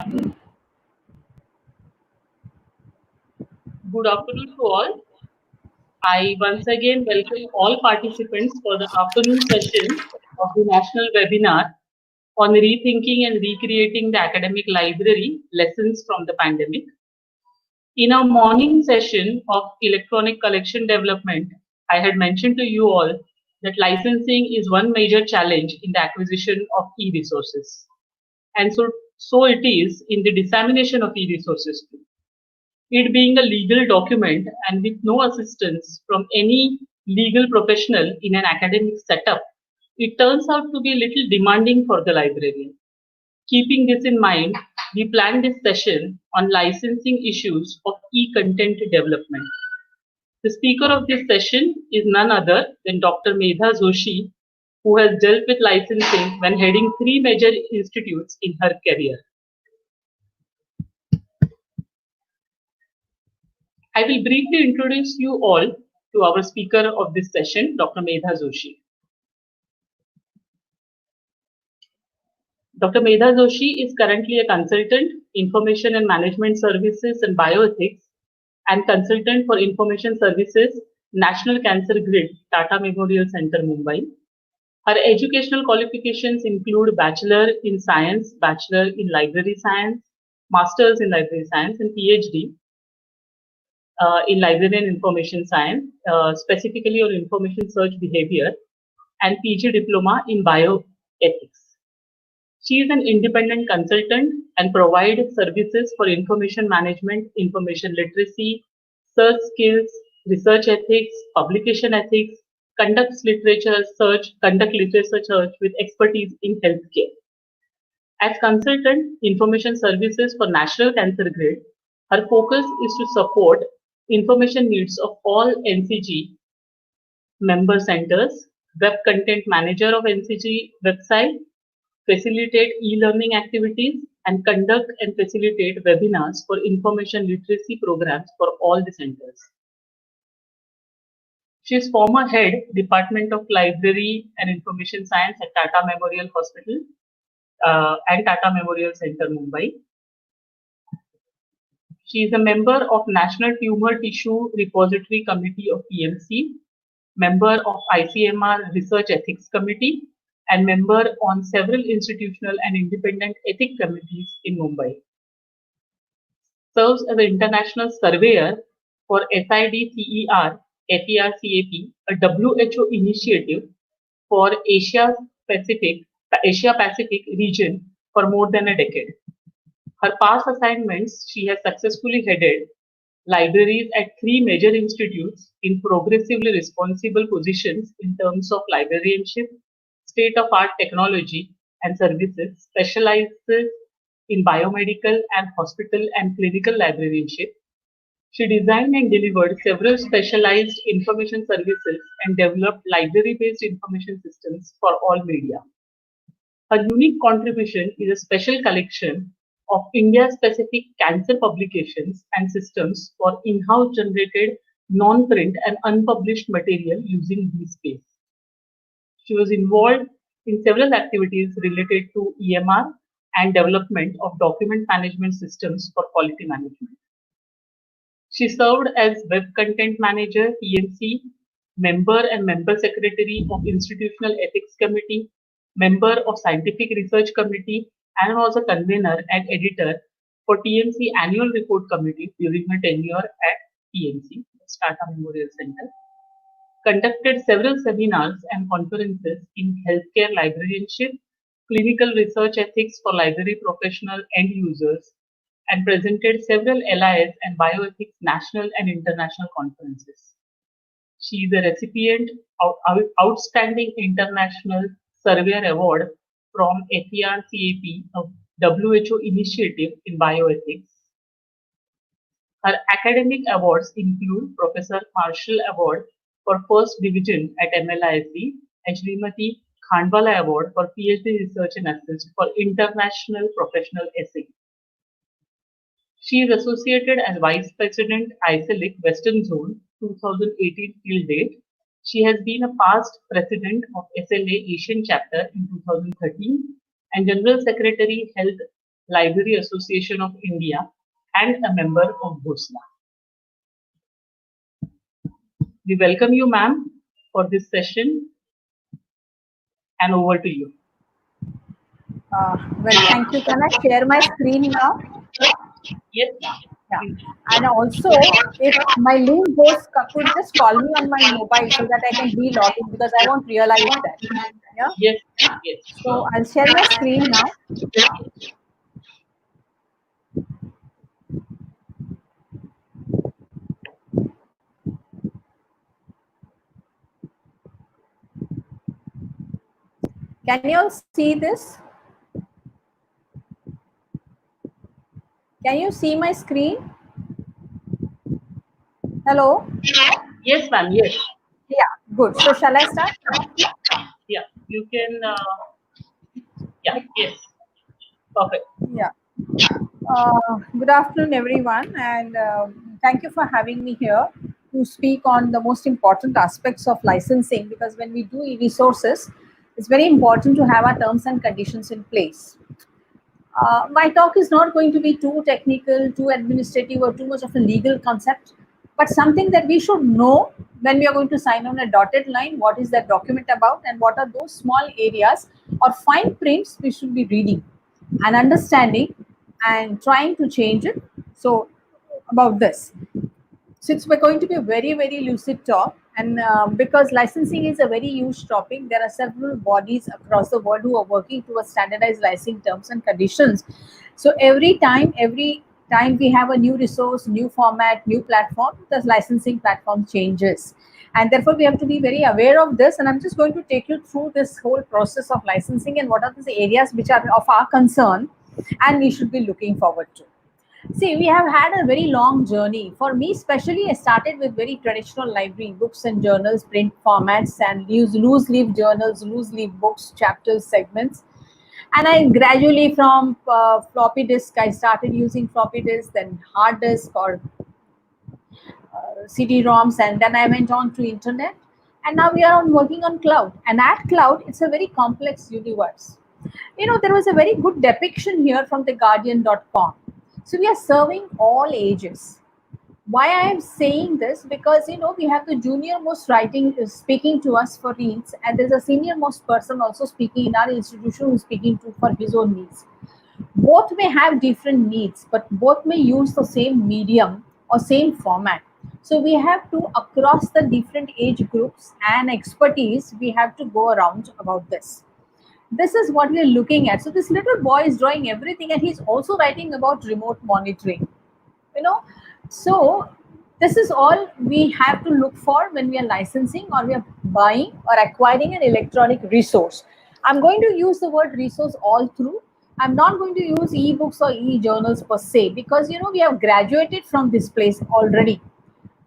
Good afternoon to all. I once again welcome all participants for the afternoon session of the national webinar on rethinking and recreating the academic library lessons from the pandemic. In our morning session of electronic collection development, I had mentioned to you all that licensing is one major challenge in the acquisition of e-resources. And so it is in the dissemination of e-resources too. It being a legal document and with no assistance from any legal professional in an academic setup, it turns out to be a little demanding for the librarian. Keeping this in mind, we planned this session on licensing issues of e-content development. The speaker of this session is none other than Dr. Medha Joshi, who has dealt with licensing when heading three major institutes in her career. I will briefly introduce you all to our speaker of this session, Dr. Medha Joshi. Dr. Medha Joshi is currently a consultant, Information and Management Services and Bioethics, and consultant for Information Services, National Cancer Grid, Tata Memorial Center, Mumbai. Her educational qualifications include Bachelor in Science, Bachelor in Library Science, Masters in Library Science, and PhD in Library and Information Science, specifically on Information Search Behavior, and PG Diploma in Bioethics. She is an independent consultant and provides services for information management, information literacy, search skills, research ethics, publication ethics, conduct literature search with expertise in healthcare. As consultant, information services for National Cancer Grid, her focus is to support information needs of all NCG member centers, web content manager of NCG website, facilitate e-learning activities, and conduct and facilitate webinars for information literacy programs for all the centers. She is former head, Department of Library and Information Science at Tata Memorial Hospital and Tata Memorial Center, Mumbai. She is a member of National Tumor Tissue Repository Committee of PMC, member of ICMR Research Ethics Committee, and member on several institutional and independent ethics committees in Mumbai. Serves as an international surveyor for SIDCER, FERCAP, a WHO initiative for Asia Pacific region for more than a decade. Her past assignments, she has successfully headed libraries at three major institutes in progressively responsible positions in terms of librarianship, state-of-art technology and services, specializes in biomedical and hospital and clinical librarianship. She designed and delivered several specialized information services and developed library-based information systems for all media. Her unique contribution is a special collection of India-specific cancer publications and systems for in-house generated non-print and unpublished material using DSpace. She was involved in several activities related to EMR and development of document management systems for quality management. She served as Web Content Manager, PMC, member and member secretary of Institutional Ethics Committee, member of Scientific Research Committee, and was a convener and editor for TMC Annual Report Committee during her tenure at TMC, Tata Memorial Center. Conducted several seminars and conferences in healthcare librarianship, clinical research ethics for library professional end users, and presented several LIS and bioethics national and international conferences. She is a recipient of Outstanding International Surveyor Award from FERCAP, a WHO initiative in bioethics. Her academic awards include Professor Marshall Award for First Division at MLISB and Srimati Khandwala Award for PhD Research and Assist for International Professional Essay. She is associated as Vice President ICELIC Western Zone 2018 till date. She has been a past president of SLA Asian Chapter in 2013 and General Secretary Health Library Association of India, and a member of BOSLA. We welcome you, ma'am, for this session, and over to you. Well, thank you. Can I share my screen now? Yes. Yeah. And also, if my link goes, could just call me on my mobile so that I can re-log in, because I won't realize that. Yeah. Yes. Yes. So I'll share my screen now. Can you all see this? Can you see my screen? Hello? Yes, ma'am. Yes. Yeah, good. So shall I start? Yeah. You can. Yeah. Yes. Perfect. Yeah. Good afternoon, everyone, and thank you for having me here to speak on the most important aspects of licensing, because when we do e-resources, it's very important to have our terms and conditions in place. My talk is not going to be too technical, too administrative, or too much of a legal concept, but something that we should know when we are going to sign on a dotted line. What is that document about, and what are those small areas or fine prints we should be reading and understanding and trying to change it. So, about this, since we're going to be a very, very lucid talk, and because licensing is a very huge topic, there are several bodies across the world who are working towards standardized licensing terms and conditions. So every time we have a new resource, new format, new platform, the licensing platform changes, and therefore we have to be very aware of this. And I'm just going to take you through this whole process of licensing and what are the areas which are of our concern and we should be looking forward to. See, we have had a very long journey. For me, especially, I started with very traditional library, books and journals, print formats, and loose leaf journals, loose leaf books, chapters, segments. And I gradually, from floppy disk, I started using floppy disk, then hard disk or CD-ROMs, and then I went on to internet. And now we are on working on cloud. And at cloud, it's a very complex universe. There was a very good depiction here from the Guardian.com. So we are serving all ages. Why I am saying this? Because we have the junior most writing speaking to us for needs, and there's a senior most person also speaking in our institution who's speaking to for his own needs. Both may have different needs, but both may use the same medium or same format. So we have to, across the different age groups and expertise, we have to go around about this. This is what we are looking at. So this little boy is drawing everything, and he's also writing about remote monitoring. you know so this is all we have to look for when we are licensing or we are buying or acquiring an electronic resource. I'm going to use the word resource all through. I'm not going to use e-books or e-journals per se, because we have graduated from this place already.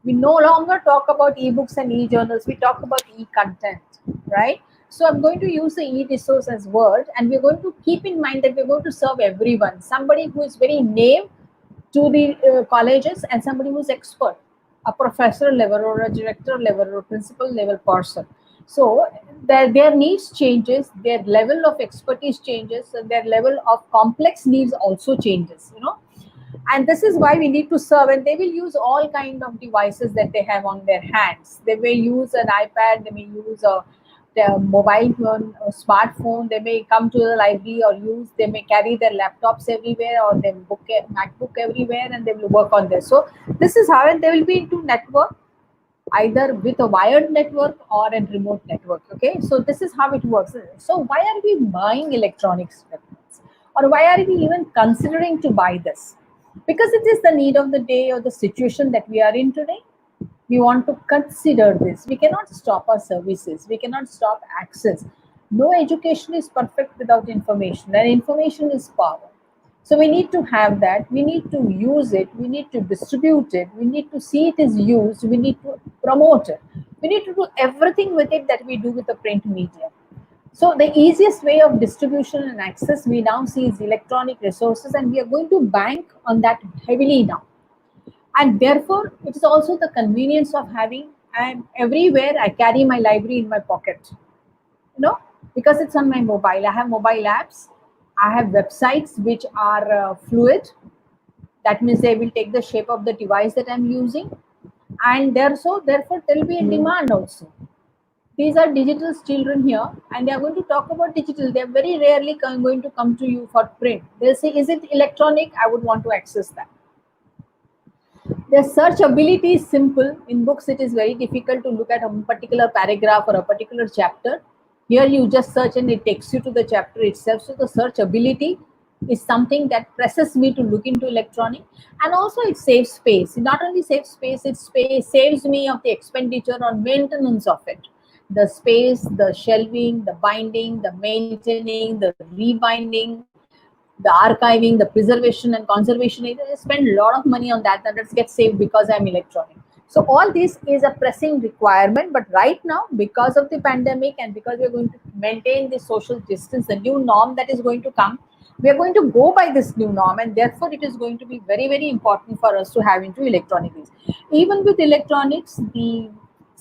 We no longer talk about ebooks and e-journals, we talk about e-content, right? So I'm going to use the e-resource as word, and we're going to keep in mind that we're going to serve everyone, somebody who is very native to the colleges and somebody who's expert, a professor level or a director level or principal level person. So their needs changes, their level of expertise changes, and their level of complex needs also changes. And this is why we need to serve, and they will use all kind of devices that they have on their hands. They may use an iPad, they may use their mobile phone, a smartphone. They may come to the library or they may carry their laptops everywhere or their MacBook everywhere, and they will work on this. So this is how, and they will be into network, either with a wired network or a remote network. Okay, so this is how it works. So why are we buying electronics equipment, or why are we even considering to buy this? Because it is the need of the day or the situation that we are in today. We want to consider this. We cannot stop our services, we cannot stop access. No education is perfect without information, and information is power. So we need to have that, we need to use it, we need to distribute it, we need to see it is used, we need to promote it, we need to do everything with it that we do with the print media. So the easiest way of distribution and access we now see is electronic resources, and we are going to bank on that heavily now. And therefore, it is also the convenience of having, and everywhere I carry my library in my pocket, you know, because it's on my mobile. I have mobile apps. I have websites which are fluid. That means they will take the shape of the device that I'm using, and therefore there will be a demand also. These are digital children here, and they are going to talk about digital. They are very rarely going to come to you for print. They'll say, "Is it electronic? I would want to access that." The search ability is simple. In books, it is very difficult to look at a particular paragraph or a particular chapter. Here, you just search and it takes you to the chapter itself. So, the search ability is something that presses me to look into electronic, and also it saves space. It not only saves space, saves me of the expenditure on maintenance of it. The space, the shelving, the binding, the maintaining, the rebinding, the archiving, the preservation and conservation. I spend a lot of money on that, and it gets saved because I'm electronic. So all this is a pressing requirement, but right now, because of the pandemic and because we're going to maintain the social distance, the new norm that is going to come, we are going to go by this new norm, and therefore it is going to be very, very important for us to have into electronic things. Even with electronics, the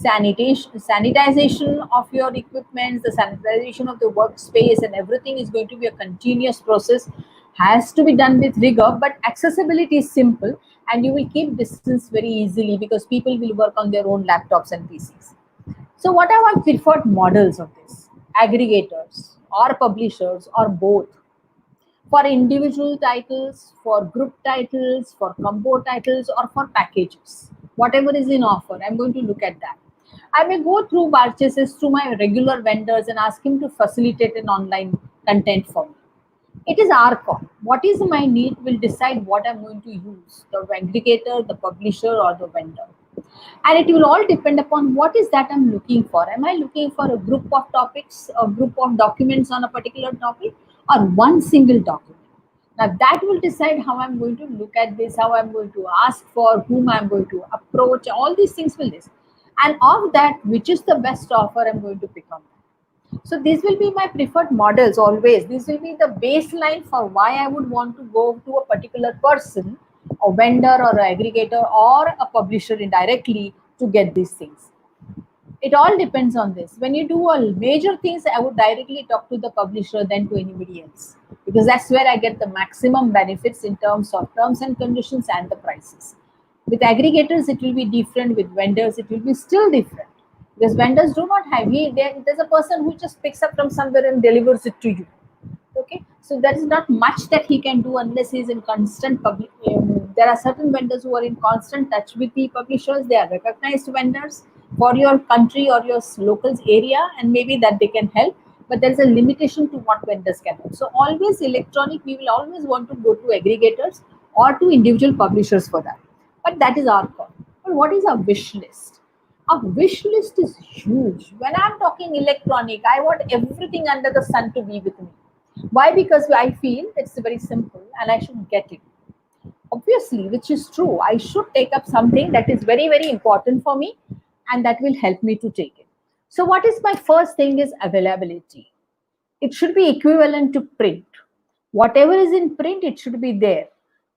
sanitization of your equipment, the sanitization of the workspace, and everything is going to be a continuous process. Has to be done with rigor, but accessibility is simple, and you will keep distance very easily because people will work on their own laptops and PCs. So, what are our preferred models of this? Aggregators or publishers or both? For individual titles, for group titles, for combo titles, or for packages. Whatever is in offer, I'm going to look at that. I may go through purchases through my regular vendors and ask him to facilitate an online content for me. It is our call. What is my need will decide what I'm going to use, the aggregator, the publisher, or the vendor. And it will all depend upon what is that I'm looking for. Am I looking for a group of topics, a group of documents on a particular topic, or one single document? Now that will decide how I'm going to look at this, how I'm going to ask for, whom I'm going to approach. All these things will decide. And of that, which is the best offer, I'm going to pick on. So these will be my preferred models always. This will be the baseline for why I would want to go to a particular person, a vendor or an aggregator or a publisher indirectly to get these things. It all depends on this. When you do all major things, I would directly talk to the publisher than to anybody else, because that's where I get the maximum benefits in terms of terms and conditions and the prices. With aggregators, it will be different. With vendors, it will be still different, because vendors do not have, there's a person who just picks up from somewhere and delivers it to you. Okay, so there is not much that he can do unless he is in constant public. There are certain vendors who are in constant touch with the publishers. They are recognized vendors for your country or your local area, and maybe that they can help. But there is a limitation to what vendors can help. So always electronic, we will always want to go to aggregators or to individual publishers for that. But that is our call. But what is our wish list? Our wish list is huge. When I'm talking electronic, I want everything under the sun to be with me. Why? Because I feel it's very simple and I should get it. Obviously, which is true. I should take up something that is very, very important for me, and that will help me to take it. So what is my first thing is availability. It should be equivalent to print. Whatever is in print, it should be there.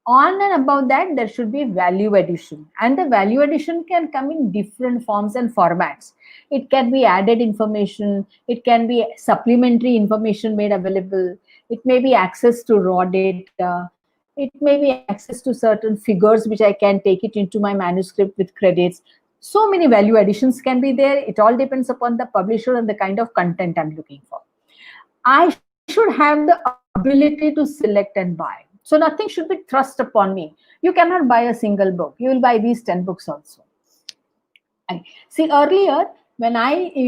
On and above that, there should be value addition. And the value addition can come in different forms and formats. It can be added information. It can be supplementary information made available. It may be access to raw data. It may be access to certain figures, which I can take it into my manuscript with credits. So many value additions can be there. It all depends upon the publisher and the kind of content I'm looking for. I should have the ability to select and buy. So nothing should be thrust upon me. You cannot buy a single book. You will buy these 10 books also. See, earlier, when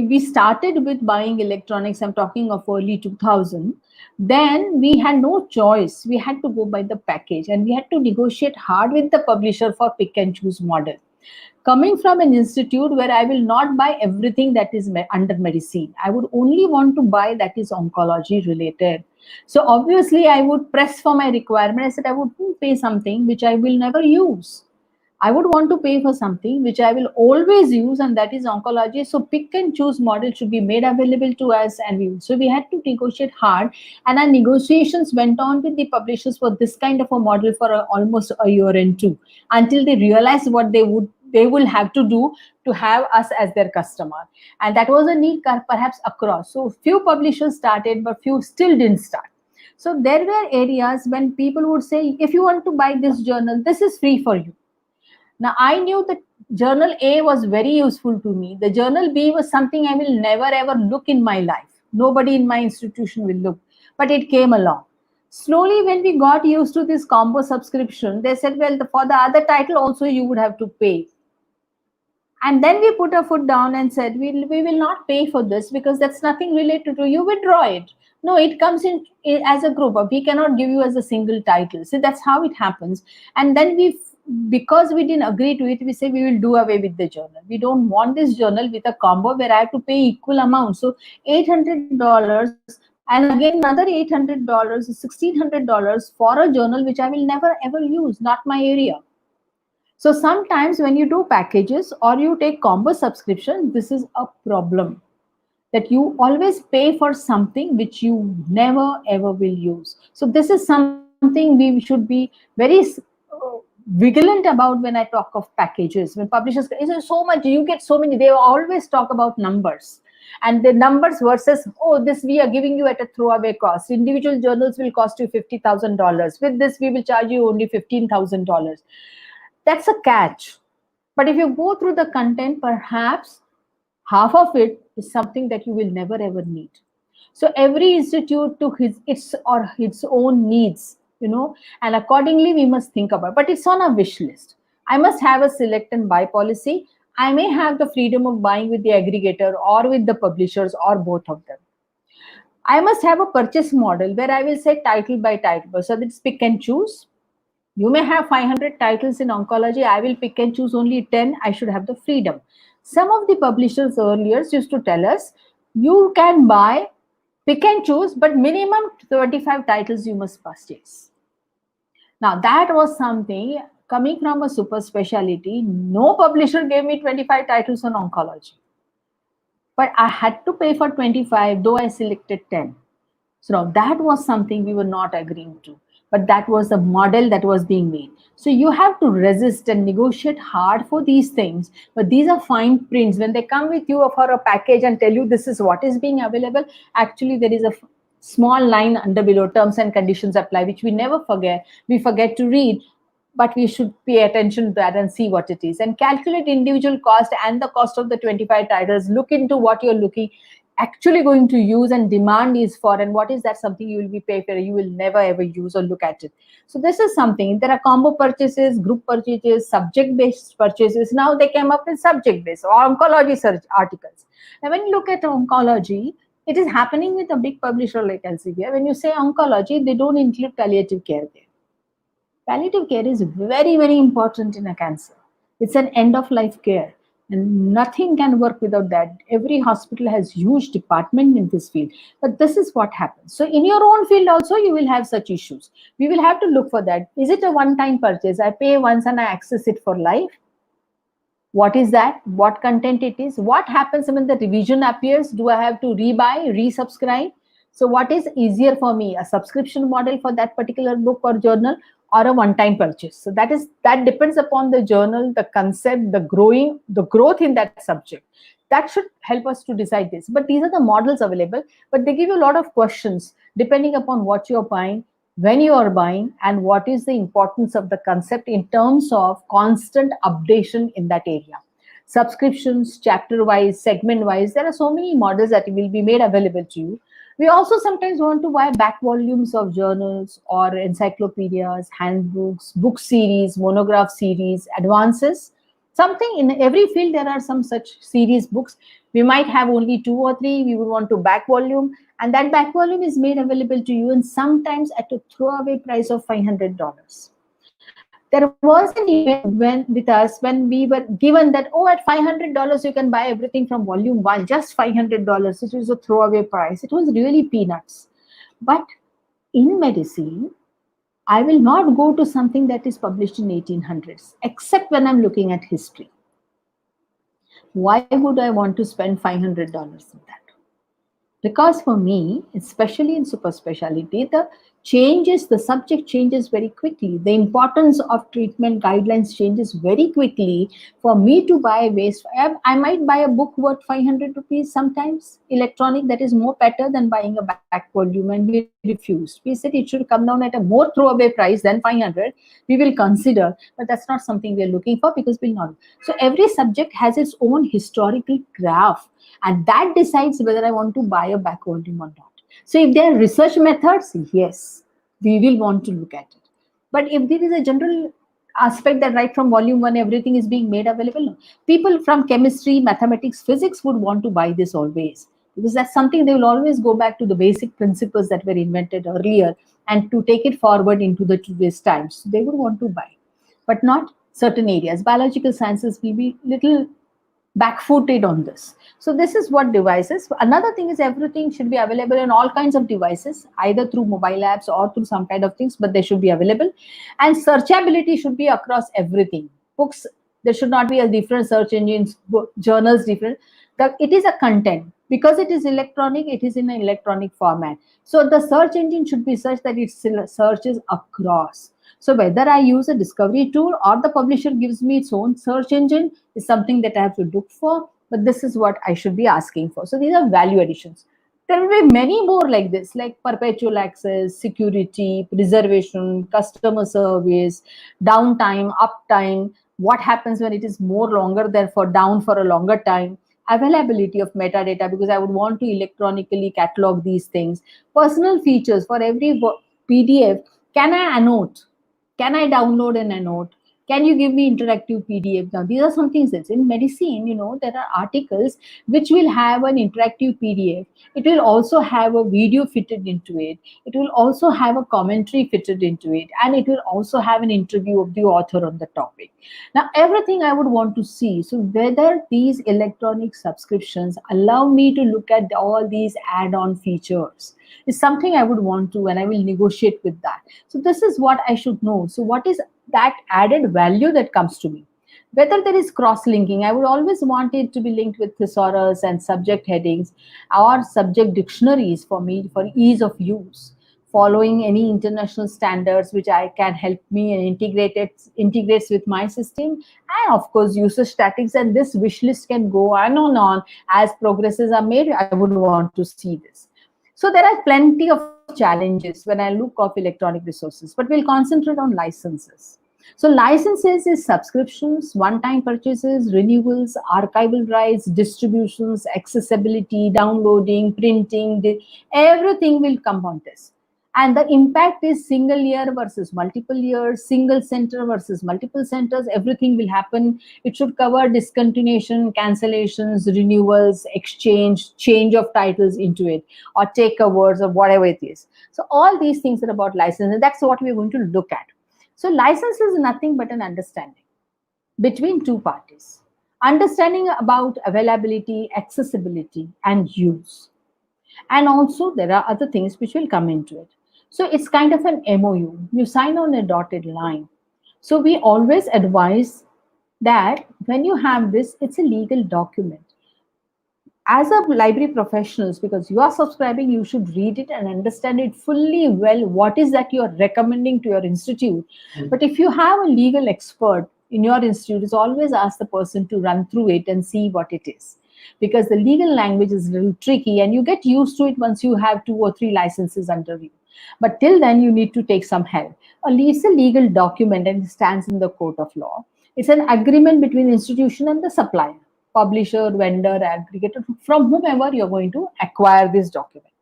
we started with buying electronics, I'm talking of early 2000, then we had no choice. We had to go by the package, and we had to negotiate hard with the publisher for pick and choose model. Coming from an institute where I will not buy everything that is under medicine, I would only want to buy that is oncology related. So obviously I would press for my requirement. I said I would pay something which I will never use. I would want to pay for something which I will always use, and that is oncology. So pick and choose model should be made available to us, and so we had to negotiate hard, and our negotiations went on with the publishers for this kind of a model for almost a year and two, until they realized what they will have to do to have us as their customer. And that was a need perhaps across. So few publishers started, but few still didn't start. So there were areas when people would say, if you want to buy this journal, this is free for you. Now I knew that journal A was very useful to me. The journal B was something I will never ever look in my life. Nobody in my institution will look, but it came along. Slowly, when we got used to this combo subscription, they said, well, for the other title also you would have to pay. And then we put our foot down and said, we will not pay for this because that's nothing related to you. Withdraw it. No, it comes in as a group. We cannot give you as a single title. So that's how it happens. And then because we didn't agree to it, we say we will do away with the journal. We don't want this journal with a combo where I have to pay equal amount. So $800 and again another $800, $1,600 for a journal which I will never ever use, not my area. So sometimes when you do packages or you take combo subscription, this is a problem, that you always pay for something which you never ever will use. So this is something we should be very vigilant about when I talk of packages. When publishers, is so much, you get so many, they always talk about numbers. And the numbers versus, oh, this we are giving you at a throwaway cost. Individual journals will cost you $50,000. With this, we will charge you only $15,000. That's a catch. But if you go through the content, perhaps half of it is something that you will never ever need. So every institute to its own needs, and accordingly we must think about. But it's on a wish list. I must have a select and buy policy. I may have the freedom of buying with the aggregator or with the publishers or both of them. I must have a purchase model where I will say title by title. So that's pick and choose. You may have 500 titles in oncology. I will pick and choose only 10. I should have the freedom. Some of the publishers earlier used to tell us, you can buy, pick and choose, but minimum 35 titles you must purchase. Now that was something coming from a super specialty. No publisher gave me 25 titles on oncology. But I had to pay for 25, though I selected 10. So now that was something we were not agreeing to. But that was the model that was being made. So you have to resist and negotiate hard for these things. But these are fine prints. When they come with you for a package and tell you this is what is being available, actually there is a small line under below, terms and conditions apply, which we never forget. We forget to read, but we should pay attention to that and see what it is. And calculate individual cost and the cost of the 25 titles. Look into what you're actually going to use and demand is for, and what is that something you will be paid for, you will never ever use or look at it. So this is something. There are combo purchases, group purchases, subject-based purchases. Now they came up with subject-based or oncology search articles. Now when you look at oncology, it is happening with a big publisher like Elsevier. When you say oncology, they don't include palliative care there. Palliative care is very, very important in a cancer. It's an end-of-life care. And nothing can work without that. Every hospital has huge department in this field. But this is what happens. So in your own field also, you will have such issues. We will have to look for that. Is it a one-time purchase? I pay once and I access it for life. What is that? What content it is? What happens when the revision appears? Do I have to rebuy, resubscribe? So what is easier for me? A subscription model for that particular book or journal, or a one-time purchase? So that depends upon the journal, the concept, the growth in that subject. That should help us to decide this. But these are the models available, but they give you a lot of questions depending upon what you're buying, when you are buying, and what is the importance of the concept in terms of constant updation in that area. Subscriptions, chapter-wise, segment-wise, there are so many models that will be made available to you. We also sometimes want to buy back volumes of journals or encyclopedias, handbooks, book series, monograph series, advances. Something in every field, there are some such series books. We might have only 2 or 3. We would want to back volume. And that back volume is made available to you, and sometimes at a throwaway price of $500. There was an event with us when we were given that, oh, at $500 you can buy everything from volume 1, just $500, which was a throwaway price. It was really peanuts. But in medicine, I will not go to something that is published in 1800s, except when I'm looking at history. Why would I want to spend $500 on that? Because for me, especially in super specialty, the changes, the subject changes very quickly. The importance of treatment guidelines changes very quickly. For me to buy waste, I might buy a book worth 500 rupees sometimes, electronic, that is more better than buying a back volume, and we refused. We said it should come down at a more throwaway price than 500. We will consider, but that's not something we are looking for because we'll not. So every subject has its own historical graph, and that decides whether I want to buy a back volume or not. So if there are research methods, yes, we will want to look at it. But if there is a general aspect that right from volume one, everything is being made available, no. People from chemistry, mathematics, physics would want to buy this always, because that's something they will always go back to the basic principles that were invented earlier and to take it forward into the today's times. So they would want to buy, but not certain areas. Biological sciences will be little back-footed on this. So this is what devices. Another thing is everything should be available in all kinds of devices, either through mobile apps or through some kind of things, but they should be available. And searchability should be across everything. Books, there should not be a different search engines, journals different. It is a content. Because it is electronic, it is in an electronic format. So the search engine should be such that it searches across. So whether I use a discovery tool or the publisher gives me its own search engine is something that I have to look for, but this is what I should be asking for. So these are value additions. There will be many more like this, like perpetual access, security, preservation, customer service, downtime, uptime, what happens when it is more longer, therefore down for a longer time, availability of metadata, because I would want to electronically catalog these things, personal features for every PDF. Can I annotate? Can I download an annotate? Can you give me interactive PDF? Now, these are some things that's in medicine, there are articles which will have an interactive PDF. It will also have a video fitted into it. It will also have a commentary fitted into it. And it will also have an interview of the author on the topic. Now, everything I would want to see. So whether these electronic subscriptions allow me to look at all these add-on features is something I would want to, and I will negotiate with that. So this is what I should know. So what is that added value that comes to me? Whether there is cross-linking, I would always want it to be linked with thesaurus and subject headings or subject dictionaries for me for ease of use, following any international standards which I can help me and integrates with my system, and of course user statics, and this wish list can go on as progresses are made. I would want to see this. So there are plenty of challenges when I look of electronic resources, but we'll concentrate on licenses. So licenses is subscriptions, one-time purchases, renewals, archival rights, distributions, accessibility, downloading, printing, everything will come on this. And the impact is single year versus multiple years, single center versus multiple centers, everything will happen. It should cover discontinuation, cancellations, renewals, exchange, change of titles into it, or takeovers, or whatever it is. So all these things are about license, and that's what we're going to look at. So license is nothing but an understanding between two parties. Understanding about availability, accessibility, and use. And also there are other things which will come into it. So it's kind of an MOU. You sign on a dotted line. So we always advise that when you have this, it's a legal document. As a library professionals, because you are subscribing, you should read it and understand it fully well, what is that you are recommending to your institute. But if you have a legal expert in your institute, it's always ask the person to run through it and see what it is. Because the legal language is a little tricky, and you get used to it once you have 2 or 3 licenses under you. But till then, you need to take some help. It's a legal document and it stands in the court of law. It's an agreement between the institution and the supplier, publisher, vendor, aggregator, from whomever you're going to acquire this document.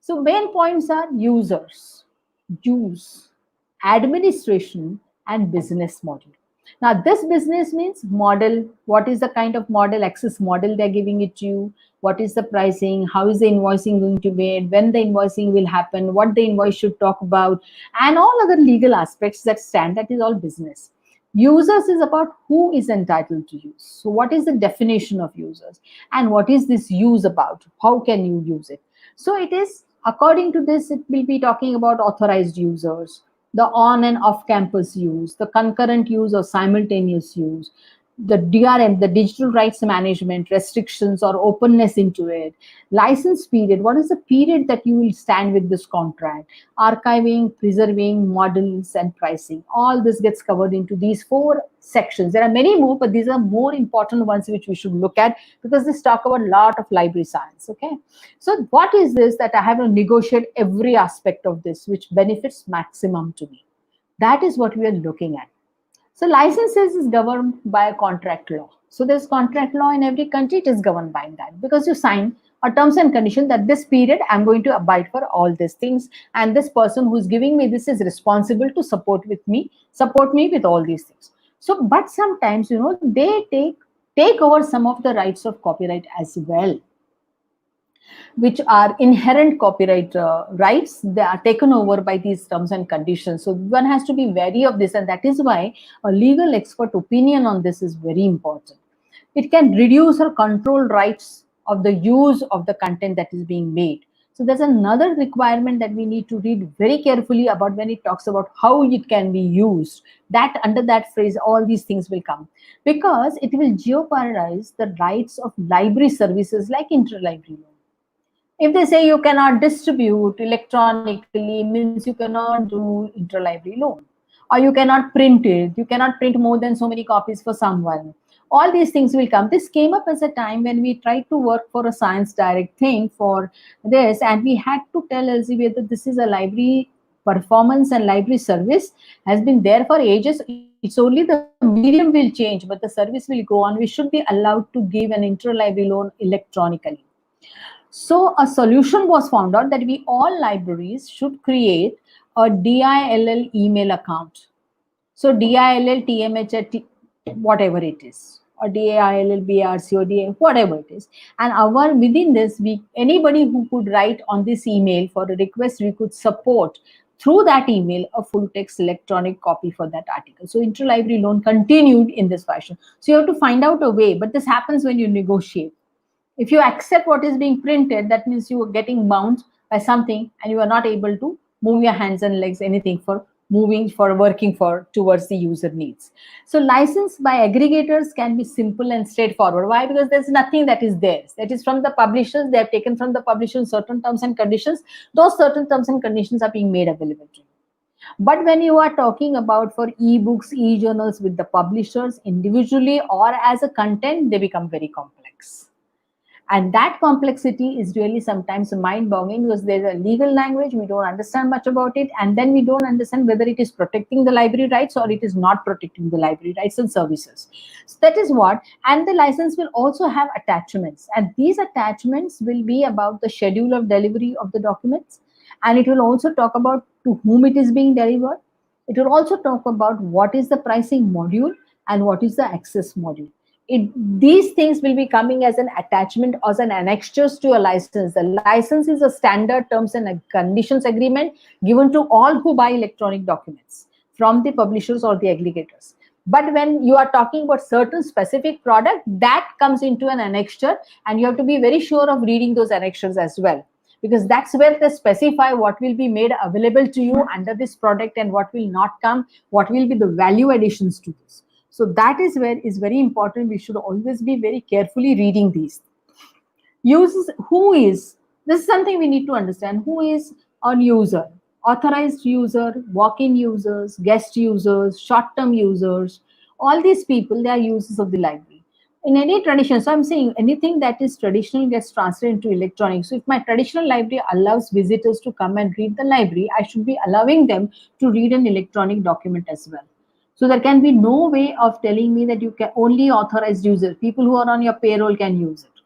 So main points are users, use, administration, and business model. Now this business means model. What is the kind of model, access model they're giving it to you? What is the pricing? How is the invoicing going to be made? When the invoicing will happen? What the invoice should talk about? And all other legal aspects that stand, that is all business. Users is about who is entitled to use. So what is the definition of users? And what is this use about? How can you use it? So it is, according to this, it will be talking about authorized users, the on and off campus use, the concurrent use or simultaneous use, the DRM, the digital rights management restrictions or openness into it. License period, what is the period that you will stand with this contract? Archiving, preserving, models, and pricing. All this gets covered into these 4 sections. There are many more, but these are more important ones which we should look at because this talk about a lot of library science. Okay, so what is this that I have to negotiate every aspect of this which benefits maximum to me? That is what we are looking at. So licenses is governed by a contract law. So there's contract law in every country, it is governed by that because you sign a terms and condition that this period I'm going to abide for all these things, and this person who's giving me this is responsible to support me with all these things. So but sometimes they take over some of the rights of copyright as well, which are inherent copyright rights. They are taken over by these terms and conditions. So one has to be wary of this, and that is why a legal expert opinion on this is very important. It can reduce or control rights of the use of the content that is being made. So there's another requirement that we need to read very carefully about when it talks about how it can be used. That under that phrase, all these things will come because it will jeopardize the rights of library services like interlibrary loan. If they say you cannot distribute electronically, means you cannot do interlibrary loan, or you cannot print it, you cannot print more than so many copies for someone. All these things will come. This came up as a time when we tried to work for a Science Direct thing for this, and we had to tell Elsevier that this is a library performance and library service has been there for ages. It's only the medium will change, but the service will go on. We should be allowed to give an interlibrary loan electronically. So a solution was found out that we all libraries should create a DILL email account. So DILL, TMH, whatever it is, or DILL, BRC, or DA, whatever it is. And our within this, anybody who could write on this email for a request, we could support through that email a full text electronic copy for that article. So interlibrary loan continued in this fashion. So you have to find out a way, but this happens when you negotiate. If you accept what is being printed, that means you are getting bound by something and you are not able to move your hands and legs, anything for moving, for working for towards the user needs. So license by aggregators can be simple and straightforward. Why? Because there's nothing that is theirs. That is from the publishers. They have taken from the publishers certain terms and conditions. Those certain terms and conditions are being made available to you. But when you are talking about for e-books, e-journals with the publishers individually or as a content, they become very complex. And that complexity is really sometimes mind-boggling because there's a legal language, we don't understand much about it, and then we don't understand whether it is protecting the library rights or it is not protecting the library rights and services. So that is what, and the license will also have attachments, and these attachments will be about the schedule of delivery of the documents, and it will also talk about to whom it is being delivered. It will also talk about what is the pricing module and what is the access module. These things will be coming as an attachment or as an annexures to a license. The license is a standard terms and conditions agreement given to all who buy electronic documents from the publishers or the aggregators. But when you are talking about certain specific product, that comes into an annexure, and you have to be very sure of reading those annexures as well, because that's where they specify what will be made available to you under this product and what will not come, what will be the value additions to this. So that is where is very important. We should always be very carefully reading these. Uses, who is, this is something we need to understand. Who is a user? Authorized user, walk-in users, guest users, short-term users, all these people, they are users of the library. In any tradition, so I'm saying anything that is traditional gets translated into electronic. So if my traditional library allows visitors to come and read the library, I should be allowing them to read an electronic document as well. So there can be no way of telling me that you can only authorized users, people who are on your payroll can use it.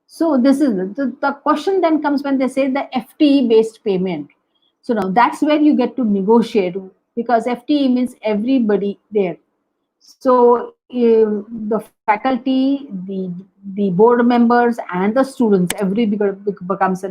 So this is the question then comes when they say the FTE based payment. So now that's where you get to negotiate, because FTE means everybody there. So the faculty, the board members and the students, everybody becomes a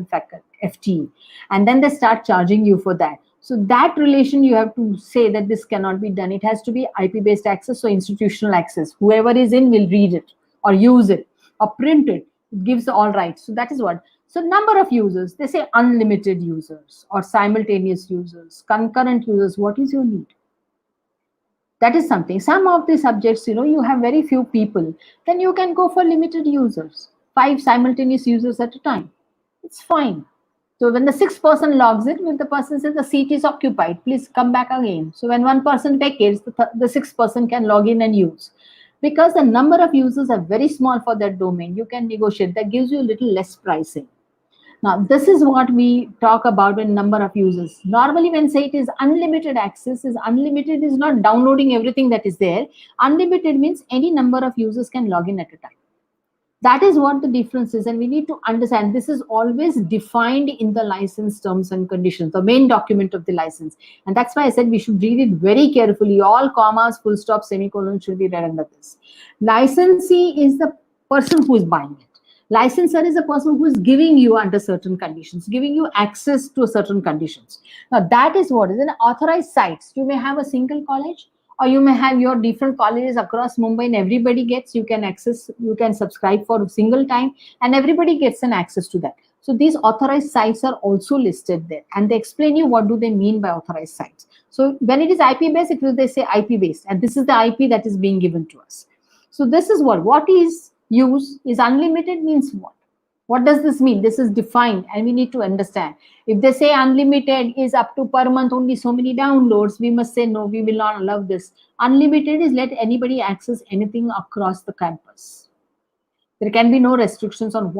FTE, and then they start charging you for that. So that relation you have to say that this cannot be done. It has to be IP based access, so institutional access. Whoever is in will read it or use it or print it. It gives all rights. So that is what. So number of users, they say unlimited users or simultaneous users, concurrent users. What is your need? That is something. Some of the subjects, you have very few people, then you can go for limited users, 5 simultaneous users at a time. It's fine. So when the 6th person logs in, when the person says the seat is occupied, please come back again. So when one person vacates, the 6th person can log in and use. Because the number of users are very small for that domain, you can negotiate. That gives you a little less pricing. Now, this is what we talk about in number of users. Normally, when say it is unlimited access, is unlimited is not downloading everything that is there. Unlimited means any number of users can log in at a time. That is what the difference is, and we need to understand this is always defined in the license terms and conditions, the main document of the license. And that's why I said we should read it very carefully. All commas, full stop, semicolon should be read under this. Licensee is the person who is buying it. Licensor is a person who is giving you under certain conditions, giving you access to certain conditions. Now that is what is an authorized sites. You may have a single college, or you may have your different colleges across Mumbai, and everybody gets, you can access, you can subscribe for a single time, and everybody gets an access to that. So these authorized sites are also listed there, and they explain you what do they mean by authorized sites. So when it is IP based, it will they say IP based, and this is the IP that is being given to us. So this is what is use is unlimited means what? What does this mean? This is defined, and we need to understand. If they say unlimited is up to per month only so many downloads, we must say no, we will not allow this. Unlimited is let anybody access anything across the campus. There can be no restrictions on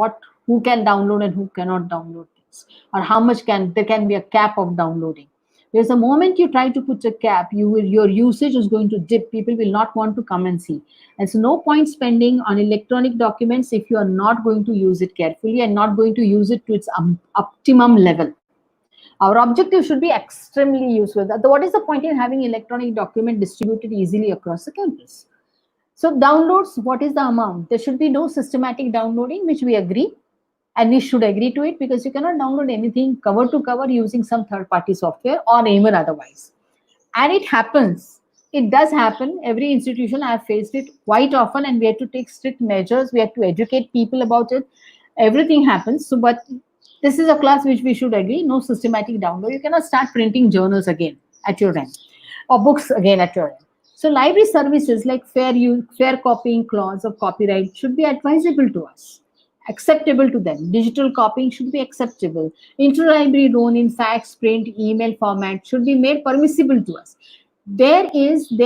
who can download and who cannot download things, or how much there can be a cap of downloading. There's a moment you try to put a cap, your usage is going to dip. People will not want to come and see. And so no point spending on electronic documents if you are not going to use it carefully and not going to use it to its optimum level. Our objective should be extremely useful. What is the point in having electronic document distributed easily across the campus? So downloads, what is the amount? There should be no systematic downloading, which we agree. And we should agree to it, because you cannot download anything cover to cover using some third-party software or even otherwise. And it happens. It does happen. Every institution, I have faced it quite often, and we have to take strict measures. We have to educate people about it. Everything happens. So, but this is a class which we should agree, no systematic download. You cannot start printing journals again at your end, or books again at your end. So library services like fair copying clause of copyright should be advisable to us, acceptable to them. Digital copying should be acceptable. Interlibrary loan in fax, print, email format should be made permissible to us. They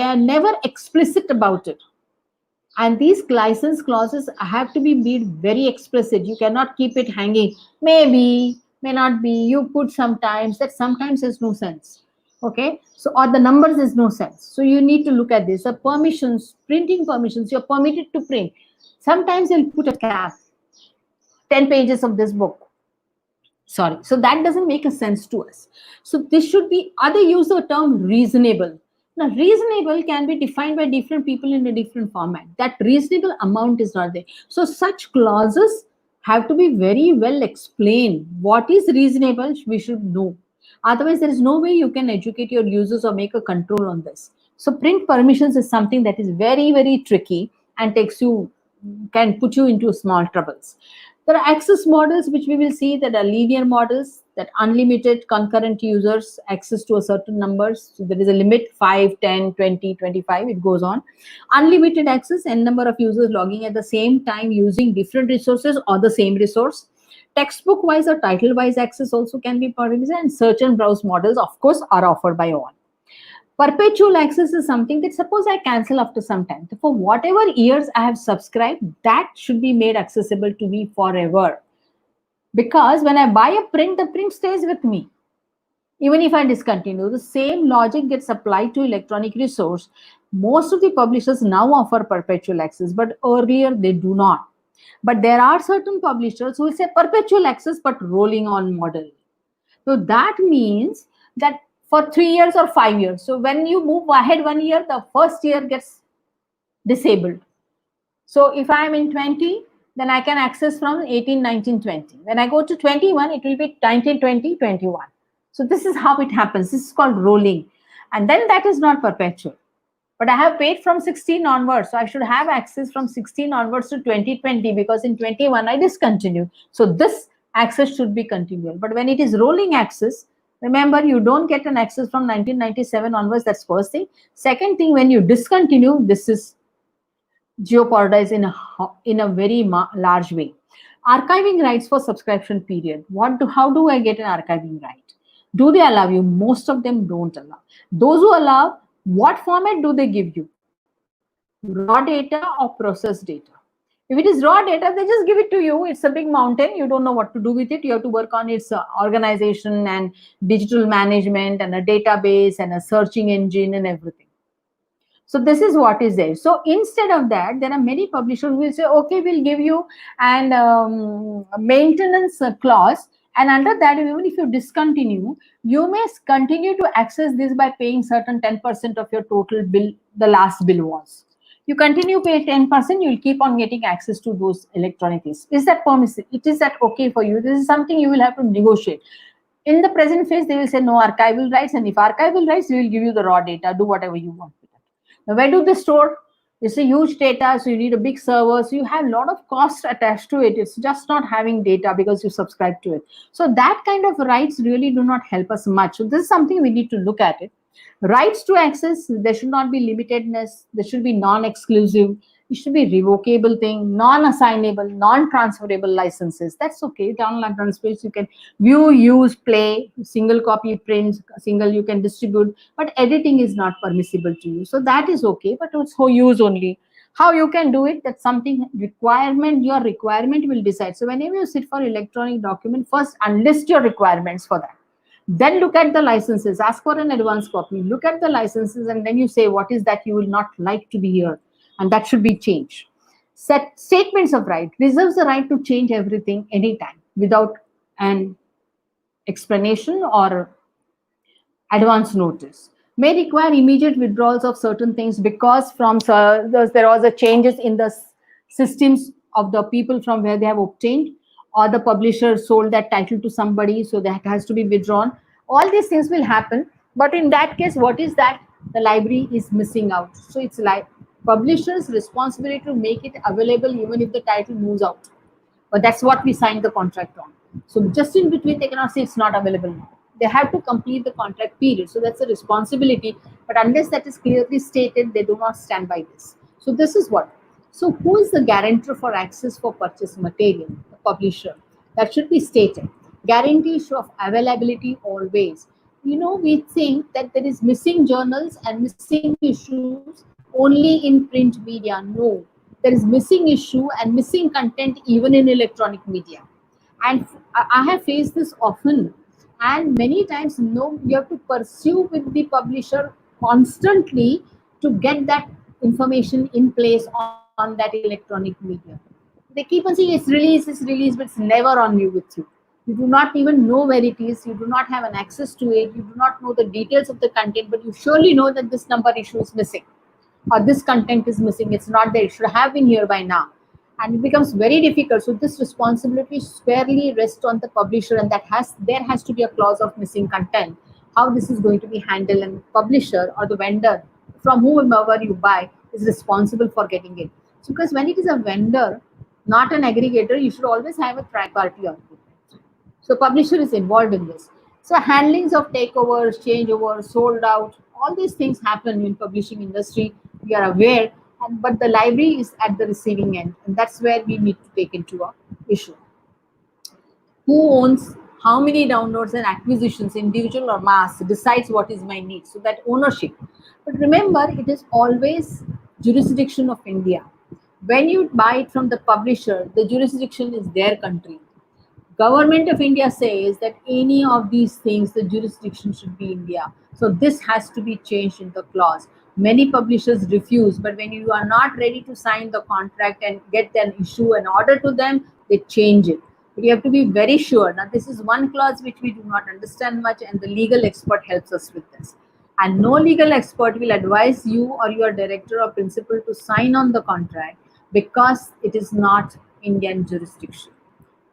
are never explicit about it. And these license clauses have to be made very explicit. You cannot keep it hanging. Maybe, may not be. You put sometimes. That sometimes has no sense. Okay, so or the numbers is no sense. So you need to look at this. The permissions, printing permissions, you're permitted to print. Sometimes you'll put a cap. 10 pages of this book. Sorry. So that doesn't make a sense to us. So this should be, other use the term reasonable. Now, reasonable can be defined by different people in a different format. That reasonable amount is not there. So such clauses have to be very well explained. What is reasonable, we should know. Otherwise, there is no way you can educate your users or make a control on this. So print permissions is something that is very, very tricky and can put you into small troubles. There are access models, which we will see, that are linear models, that unlimited concurrent users access to a certain numbers. So there is a limit, 5, 10, 20, 25, it goes on. Unlimited access, n number of users logging at the same time using different resources or the same resource. Textbook wise or title wise access also can be permitted, and search and browse models, of course, are offered by all. Perpetual access is something that suppose I cancel after some time. For whatever years I have subscribed, that should be made accessible to me forever. Because when I buy a print, the print stays with me. Even if I discontinue, the same logic gets applied to electronic resource. Most of the publishers now offer perpetual access, but earlier they do not. But there are certain publishers who will say perpetual access, but rolling on model. So that means that for 3 years or 5 years. So when you move ahead 1 year, the first year gets disabled. So if I am in 20, then I can access from 18, 19, 20. When I go to 21, it will be 19, 20, 21. So this is how it happens. This is called rolling. And then that is not perpetual. But I have paid from 16 onwards. So I should have access from 16 onwards to 2020, because in 21 I discontinued. So this access should be continual. But when it is rolling access, Remember, you don't get an access from 1997 onwards. That's first thing. Second thing, when you discontinue, this is jeopardized in a very large way. Archiving rights for subscription period. How do I get an archiving right? Do they allow you? Most of them don't allow. Those who allow, what format do they give you? Raw data or processed data? If it is raw data, they just give it to you. It's a big mountain. You don't know what to do with it. You have to work on its organization and digital management and a database and a searching engine and everything. So this is what is there. So instead of that, there are many publishers who will say, okay, we'll give you an maintenance clause. And under that, even if you discontinue, you may continue to access this by paying certain 10% of your total bill, the last bill was. You continue pay 10%, you'll keep on getting access to those electronic things. Is that permissible? Is that okay for you? This is something you will have to negotiate. In the present phase, they will say no archival rights. And if archival rights, we will give you the raw data, do whatever you want with it. Now, where do they store? It's a huge data, so you need a big server. So you have a lot of cost attached to it. It's just not having data because you subscribe to it. So that kind of rights really do not help us much. So this is something we need to look at it. Rights to access, there should not be limitedness. There should be non-exclusive. It should be revocable thing, non-assignable, non-transferable licenses. That's okay. Download space, you can view, use, play, single copy, print, single you can distribute, but editing is not permissible to you. So that is okay, but it's for use only. How you can do it, that's something your requirement will decide. So whenever you sit for electronic document, first enlist your requirements for that. Then look at the licenses, ask for an advance copy, look at the licenses, and then you say what is that you will not like to be here, and that should be changed. Set statements of right, reserves the right to change everything anytime without an explanation or advance notice. May require immediate withdrawals of certain things because there was a changes in the systems of the people from where they have obtained, or the publisher sold that title to somebody, so that has to be withdrawn. All these things will happen, but in that case, what is that? The library is missing out. So it's like publisher's responsibility to make it available even if the title moves out. But that's what we signed the contract on. So just in between, they cannot say it's not available now. They have to complete the contract period. So that's a responsibility. But unless that is clearly stated, they do not stand by this. So this is what. So who is the guarantor for access for purchase material? The publisher. That should be stated. Guarantee of availability always. We think that there is missing journals and missing issues only in print media. No, there is missing issue and missing content even in electronic media. And I have faced this often. And many times, you have to pursue with the publisher constantly to get that information in place on that electronic media. They keep on saying it's released, but it's never on you with you. You do not even know where it is. You do not have an access to it. You do not know the details of the content, but you surely know that this number issue is missing or this content is missing. It's not there. It should have been here by now. And it becomes very difficult. So this responsibility squarely rests on the publisher, and there has to be a clause of missing content. How this is going to be handled, and publisher or the vendor from whomever you buy is responsible for getting it. So because when it is a vendor, not an aggregator, you should always have a tri-party argument. So publisher is involved in this. So handlings of takeovers, changeovers, sold out, all these things happen in publishing industry. We are aware, but the library is at the receiving end, and that's where we need to take into a issue. Who owns how many downloads and acquisitions, individual or mass, decides what is my need. So that ownership. But remember, it is always jurisdiction of India. When you buy it from the publisher, the jurisdiction is their country. Government of India says that any of these things, the jurisdiction should be India. So this has to be changed in the clause. Many publishers refuse, but when you are not ready to sign the contract and get an issue and order to them, they change it. But you have to be very sure. Now, this is one clause which we do not understand much, and the legal expert helps us with this. And no legal expert will advise you or your director or principal to sign on the contract because it is not Indian jurisdiction.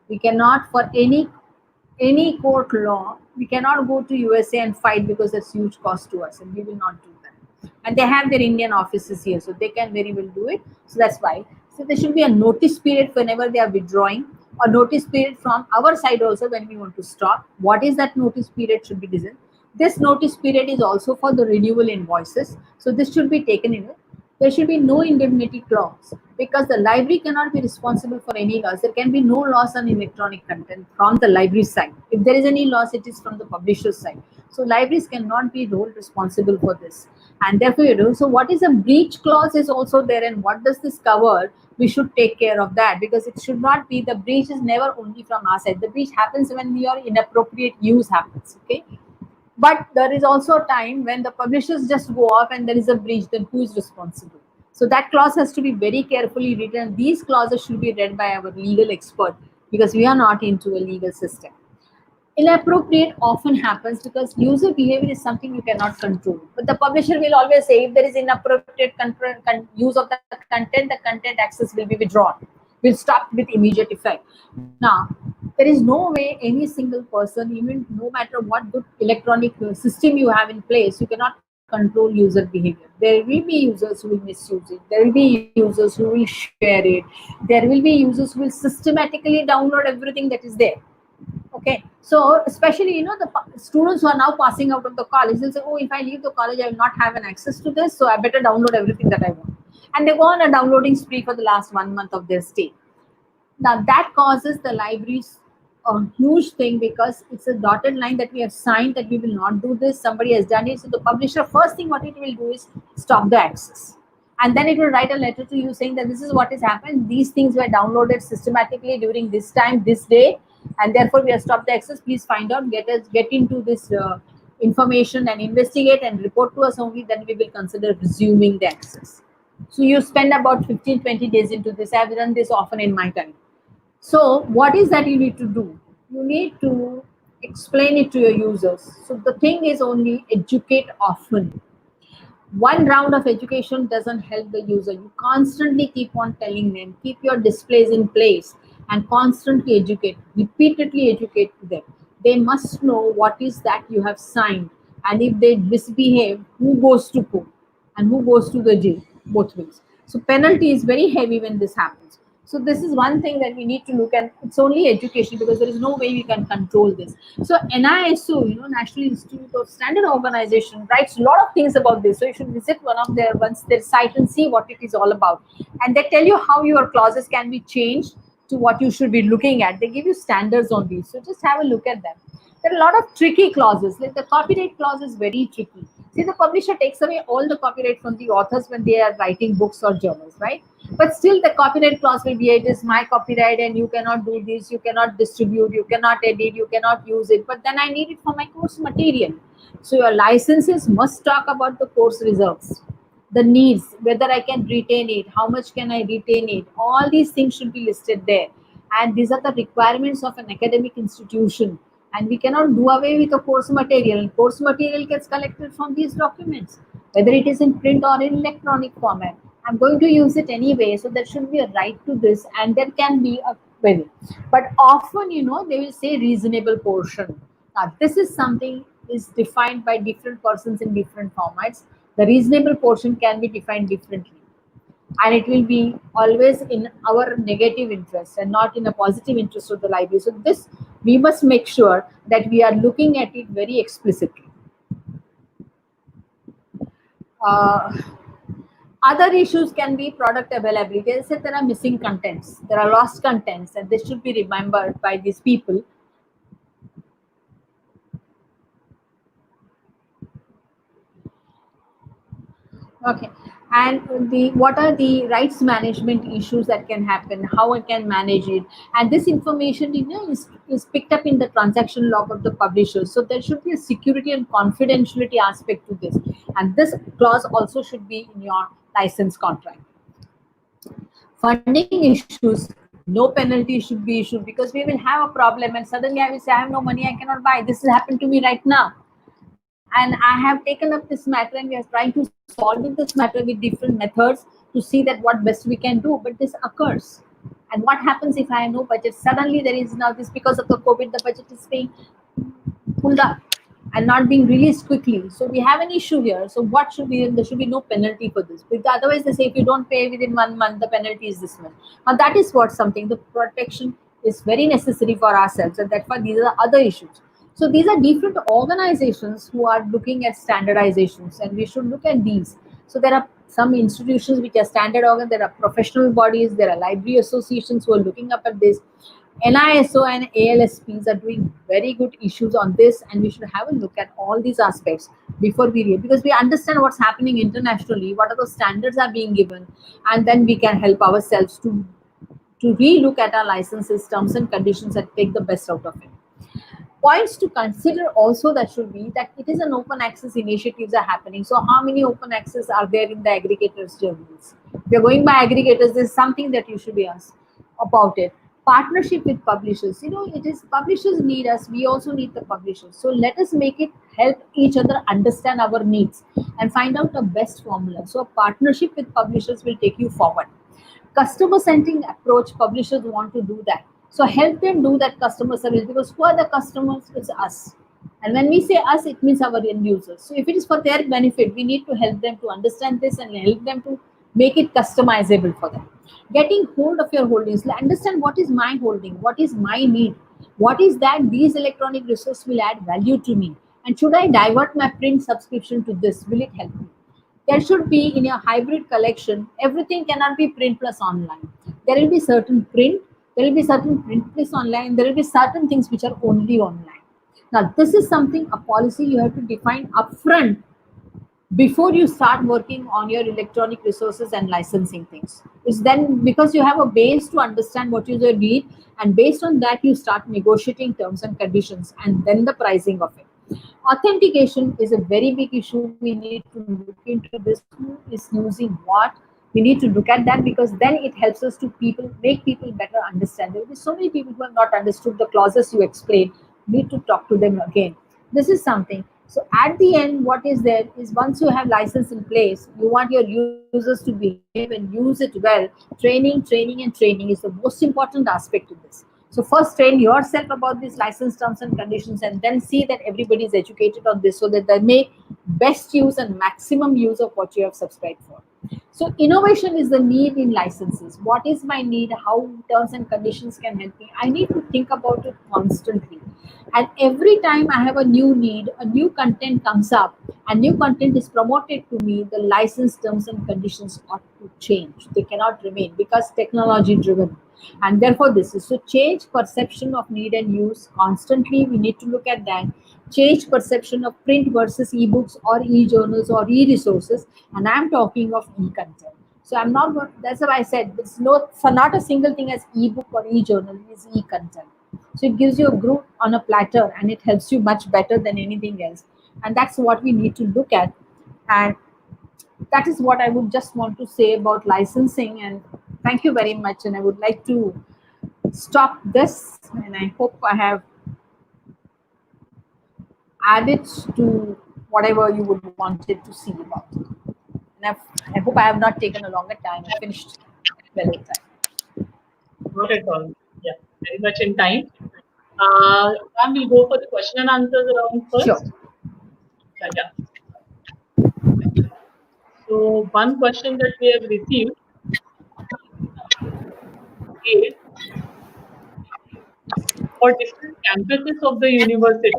We cannot, for any court law, we cannot go to USA and fight because that's huge cost to us, and we will not do that. And they have their Indian offices here, so they can very well do it. So that's why. So there should be a notice period whenever they are withdrawing. a notice period from our side also when we want to stop. What is that notice period should be designed. This notice period is also for the renewal invoices. So this should be taken in it. There should be no indemnity clause because the library cannot be responsible for any loss. There can be no loss on electronic content from the library side. If there is any loss, it is from the publisher's side. So libraries cannot be held responsible for this. And therefore, you do. So what is a breach clause is also there, and what does this cover? We should take care of that because it should not be, the breach is never only from our side. The breach happens when your inappropriate use happens. Okay. But there is also a time when the publishers just go off and there is a breach, then who is responsible? So that clause has to be very carefully written. These clauses should be read by our legal expert because we are not into a legal system. Inappropriate often happens because user behavior is something you cannot control. But the publisher will always say if there is inappropriate use of the content access will be withdrawn. Will stop with immediate effect. Now, there is no way any single person, even no matter what good electronic system you have in place, you cannot control user behavior. There will be users who will misuse it. There will be users who will share it. There will be users who will systematically download everything that is there. Okay, so especially the students who are now passing out of the college, they'll say, oh, if I leave the college I will not have an access to this, so I better download everything that I want, and they go on a downloading spree for the last 1 month of their stay. Now that causes the libraries a huge thing because it's a dotted line that we have signed that we will not do this, somebody has done it, so the publisher first thing what it will do is stop the access, and then it will write a letter to you saying that this is what has happened, these things were downloaded systematically during this time, this day, and therefore we have stopped the access. Please find out, get into this information and investigate and report to us only, then we will consider resuming the access. So you spend about 15-20 days into this. I have done this often in my time. So what is that you need to do? You need to explain it to your users. So the thing is only educate often. One round of education doesn't help the user. You constantly keep on telling them, keep your displays in place and constantly educate, repeatedly educate them. They must know what is that you have signed, and if they misbehave, who goes to court and who goes to the jail, both ways. So penalty is very heavy when this happens. So this is one thing that we need to look at. It's only education because there is no way we can control this. So NISO, National Institute of Standard Organization, writes a lot of things about this. So you should visit one of their site and see what it is all about. And they tell you how your clauses can be changed to what you should be looking at. They give you standards on these. So just have a look at them. There are a lot of tricky clauses. Like the copyright clause is very tricky. See, the publisher takes away all the copyright from the authors when they are writing books or journals, right? But still the copyright clause will be, it is my copyright and you cannot do this, you cannot distribute, you cannot edit, you cannot use it. But then I need it for my course material. So your licenses must talk about the course reserves, the needs, whether I can retain it, how much can I retain it. All these things should be listed there. And these are the requirements of an academic institution. And we cannot do away with the course material. Course material gets collected from these documents, whether it is in print or in electronic format. I'm going to use it anyway, so there should be a right to this, and there can be a query. But often, they will say reasonable portion. Now, this is something is defined by different persons in different formats. The reasonable portion can be defined differently, and it will be always in our negative interest and not in a positive interest of the library. So this, we must make sure that we are looking at it very explicitly. Other issues can be product availability. They said there are missing contents, there are lost contents, and this should be remembered by these people. Okay, and what are the rights management issues that can happen, how I can manage it, and this information is picked up in the transaction log of the publisher. So there should be a security and confidentiality aspect to this, and this clause also should be in your license contract. Funding issues, no penalty should be issued because we will have a problem and suddenly I will say I have no money, I cannot buy. This has happened to me right now. And I have taken up this matter and we are trying to solve this matter with different methods to see that what best we can do. But this occurs. And what happens if I have no budget? Suddenly there is now this, because of the COVID, the budget is being pulled up and not being released quickly. So we have an issue here. So what should be, there should be no penalty for this. Because otherwise they say if you don't pay within 1 month, the penalty is this much. Now that is what something, the protection is very necessary for ourselves, and that's why these are other issues. So these are different organizations who are looking at standardizations, and we should look at these. So there are some institutions which are standard organ, there are professional bodies, there are library associations who are looking up at this. NISO and ALSPs are doing very good issues on this, and we should have a look at all these aspects before we read, because we understand what's happening internationally, what are the standards are being given, and then we can help ourselves to relook at our licenses, terms and conditions, and take the best out of it. Points to consider also that should be that it is an open access initiatives are happening. So how many open access are there in the aggregators journals? If you're going by aggregators, there's something that you should be asked about it. Partnership with publishers. It is publishers need us, we also need the publishers. So let us make it help each other understand our needs and find out the best formula. So a partnership with publishers will take you forward. Customer centric approach, publishers want to do that. So help them do that customer service, because who are the customers? It's us. And when we say us, it means our end users. So if it is for their benefit, we need to help them to understand this and help them to make it customizable for them. Getting hold of your holdings, understand what is my holding, what is my need, what is that these electronic resources will add value to me, and should I divert my print subscription to this? Will it help me? There should be in a hybrid collection, everything cannot be print plus online. There will be certain print, there will be certain print plus online, there will be certain things which are only online. Now, this is something, a policy you have to define upfront before you start working on your electronic resources and licensing things. It's then because you have a base to understand what is your need, and based on that you start negotiating terms and conditions and then the pricing of it. Authentication is a very big issue. We need to look into this. Who is using what? We need to look at that, because then it helps us to make people better understand. There will be so many people who have not understood the clauses you explained. We need to talk to them again. This is something. So at the end, what is there is, once you have license in place, you want your users to behave and use it well. Training is the most important aspect of this. So first train yourself about these license terms and conditions, and then see that everybody is educated on this so that they make best use and maximum use of what you have subscribed for. So innovation is the need in licenses. What is my need? How terms and conditions can help me? I need to think about it constantly. And every time I have a new need, a new content comes up, and new content is promoted to me, the license terms and conditions ought to change. They cannot remain, because technology driven. And therefore this is so change perception of need and use constantly. We need to look at that. Change perception of print versus ebooks or e-journals or e-resources, and I'm talking of e-content. So I'm not going, that's why I said it's not a single thing as ebook or e-journal, is e-content. So it gives you a group on a platter, and it helps you much better than anything else. And that's what we need to look at. And that is what I would just want to say about licensing. And thank you very much. And I would like to stop this, and I hope I have added to whatever you would wanted to see about it. And I hope I have not taken a longer time. I finished well in time. Not at all. Yeah, very much in time. Ma'am, we'll go for the question and answers round first. Sure. Yeah. So one question that we have received is, for different campuses of the university,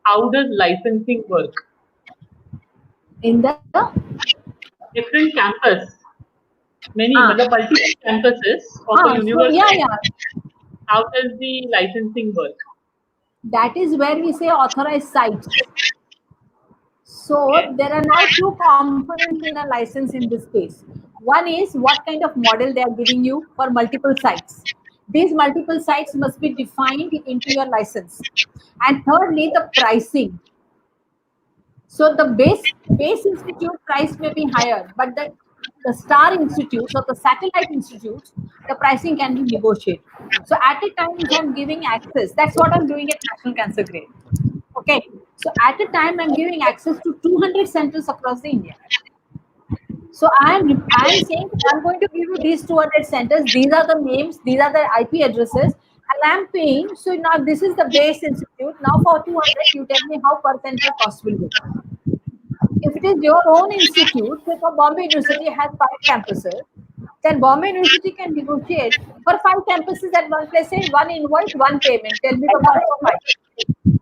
how does licensing work? In the Different campus, multiple campuses of the university. How does the licensing work? That is where we say authorized sites. So there are now two components in a license in this case. One is what kind of model they are giving you for multiple sites. These multiple sites must be defined into your license. And thirdly, the pricing. So the base institute price may be higher, but the star institutes or the satellite institutes, the pricing can be negotiated. So at a time, if I'm giving access, that's what I'm doing at National Cancer Grade. Okay. So at a time, I'm giving access to 200 centers across the India. So I'm saying I'm going to give you these 200 centers. These are the names. These are the IP addresses. And I'm paying. So now this is the base institute. Now for 200, you tell me how per center cost will be. If it is your own institute, so Bombay University has 5 campuses. Then Bombay University can negotiate for 5 campuses at one place, say one invoice, one payment. Tell me the cost of 5.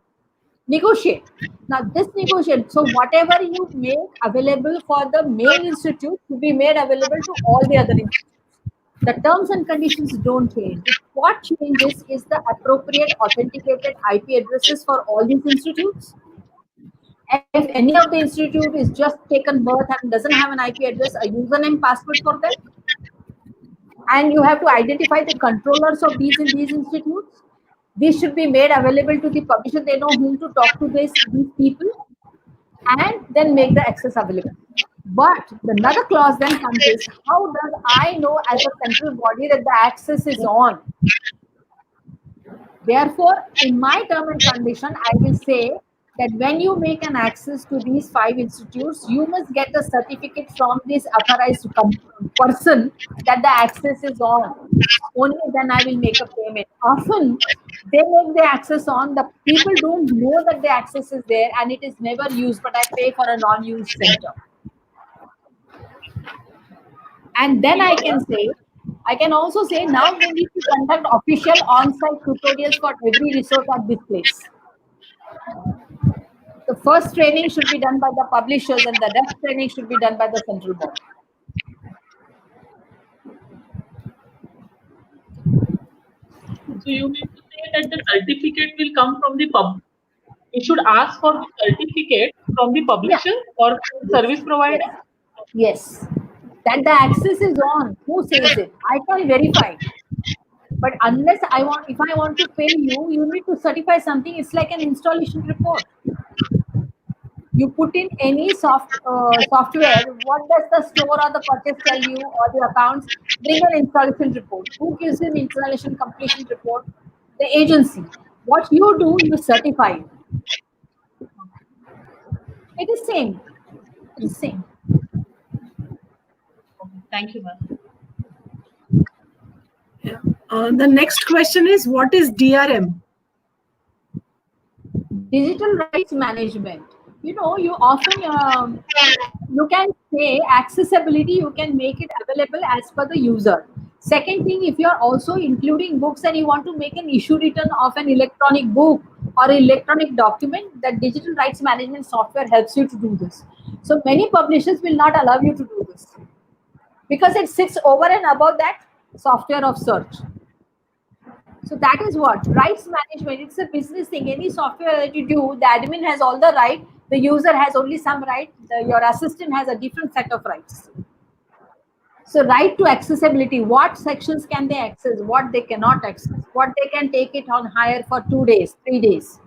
Negotiate. Now this negotiate. So whatever you make available for the main institute to be made available to all the other institutes. The terms and conditions don't change. What changes is the appropriate authenticated IP addresses for all these institutes. If any of the institute is just taken birth and doesn't have an IP address, a username password for them, and you have to identify the controllers of these institutes. These should be made available to the publisher. They know whom to talk to these people, and then make the access available. But another clause then comes is, how does I know as a central body that the access is on? Therefore, in my term and condition, I will say that when you make an access to these 5 institutes, you must get a certificate from this authorized person that the access is on. Only then I will make a payment. Often, they make the access on, the people don't know that the access is there and it is never used, but I pay for a non-used center. And then I can also say, now we need to conduct official on-site tutorials for every resource at this place. The first training should be done by the publishers and the rest training should be done by the central board. So you mean to say that the certificate will come from the pub. You should ask for the certificate from the publisher or service provider? Yes. That the access is on. Who says it? I can verify. But unless if I want to pay you, you need to certify something. It's like an installation report. You put in any software, what does the store or the purchase tell you, or the accounts? Bring an installation report. Who gives an installation completion report? The agency. What you do, you certify. It is same. It is same. Thank you, ma'am. The next question is, what is DRM? Digital rights management. You often you can say accessibility, you can make it available as per the user. Second thing, if you are also including books and you want to make an issue return of an electronic book or electronic document, that digital rights management software helps you to do this. So many publishers will not allow you to do this because it sits over and above that software of search. So that is what rights management. It's a business thing. Any software that you do, the admin has all the right. The user has only some right. Your assistant has a different set of rights. So right to accessibility. What sections can they access? What they cannot access? What they can take it on hire for 2 days, 3 days.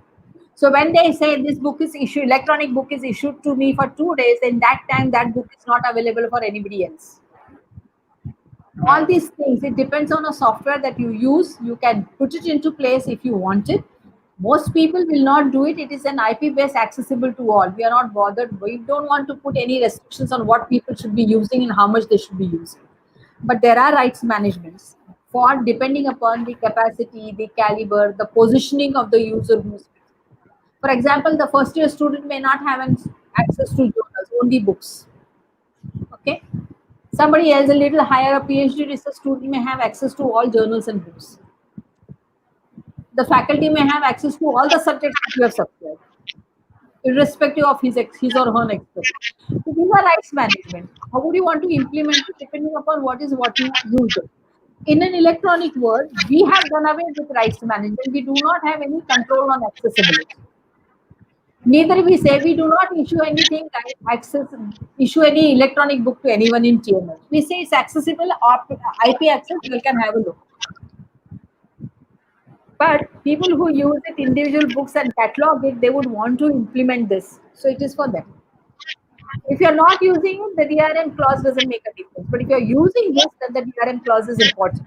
So when they say this book is issued, electronic book is issued to me for 2 days, in that time that book is not available for anybody else. All these things, it depends on a software that you use. You can put it into place if you want it. Most people will not do it. It is an IP based, accessible to all. We are not bothered. We don't want to put any restrictions on what people should be using and how much they should be using. But there are rights managements for depending upon the capacity, the caliber, the positioning of the user who's. For example, the first year student may not have access to journals, only books. Okay. Somebody else, a little higher, a PhD research student may have access to all journals and books. The faculty may have access to all the subjects that you have subscribed, irrespective of his or her expertise. So these are rights management. How would you want to implement it depending upon what you use? In an electronic world, we have done away with rights management. We do not have any control on accessibility. Neither we say we do not issue anything issue any electronic book to anyone in TML. We say it's accessible, IP access, you can have a look. But people who use it, individual books and catalog it, they would want to implement this. So it is for them. If you're not using it, the DRM clause doesn't make a difference. But if you're using this, then the DRM clause is important.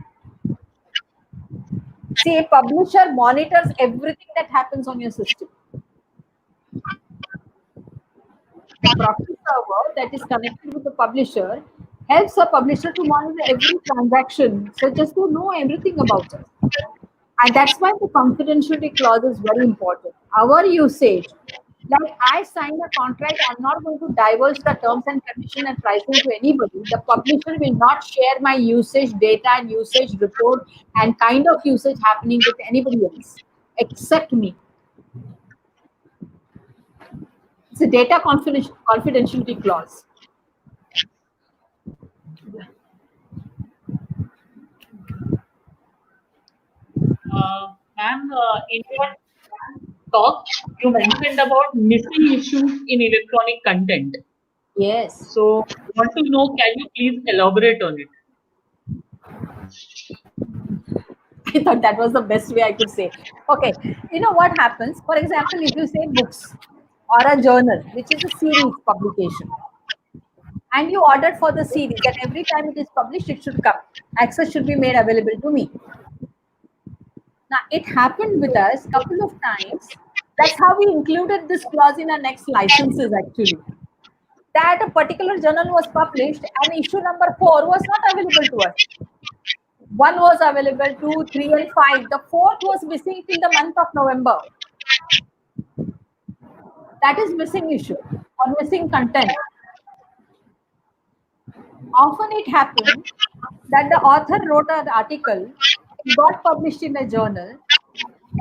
See, a publisher monitors everything that happens on your system. The proxy server that is connected with the publisher helps a publisher to monitor every transaction, so just to know everything about it. And that's why the confidentiality clause is very important. Our usage Like I signed a contract, I'm not going to divulge the terms and condition and pricing to anybody. The publisher will not share my usage data and usage report and kind of usage happening with anybody else except me. It's a data confidentiality clause. Ma'am, in your talk, you mentioned about missing issues in electronic content. Yes. So, I want to know, can you please elaborate on it? I thought that was the best way I could say. Okay, you know what happens? For example, if you say books or a journal, which is a series publication, and you ordered for the series, and every time it is published, it should come. Access should be made available to me. Now, it happened with us a couple of times. That's how we included this clause in our next licenses, actually. That a particular journal was published and issue number 4 was not available to us. 1 was available, 2, 3, and 5. The 4th was missing till the month of November. That is missing issue or missing content. Often it happened that the author wrote an article, it got published in a journal,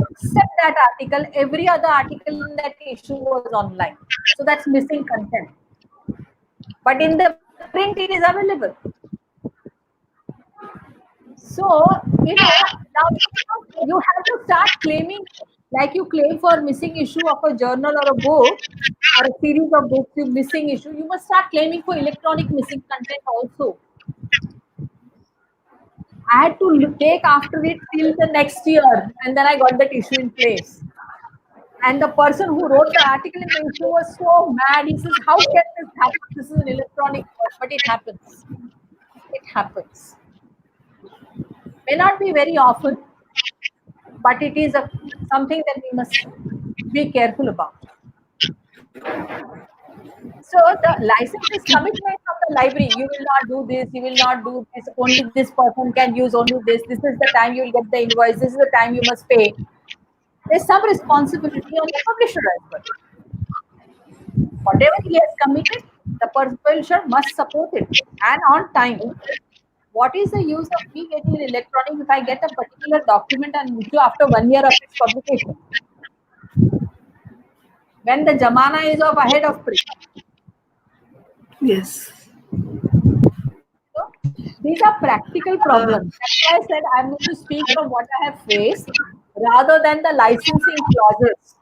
except that article, every other article in that issue was online. So that's missing content. But in the print, it is available. So, you know, now you have to start claiming, like you claim for missing issue of a journal or a book or a series of books, you missing issue, you must start claiming for electronic missing content also. I had to take after it till the next year, and then I got that issue in place. And the person who wrote the article in the issue was so mad. He says, "How can this happen? This is an electronic work," but it happens. It happens. May not be very often, but it is something that we must be careful about. So the license is commitment from the library. You will not do this, you will not do this, only this person can use only this. This is the time you will get the invoice, this is the time you must pay. There's some responsibility on the publisher as well. Whatever he has committed, the publisher must support it and on time. What is the use of me getting an electronic if I get a particular document and issue after 1 year of its publication? When the Jamana is of ahead of print. Yes. So, these are practical problems. That's why I said I'm going to speak from what I have faced rather than the licensing clauses.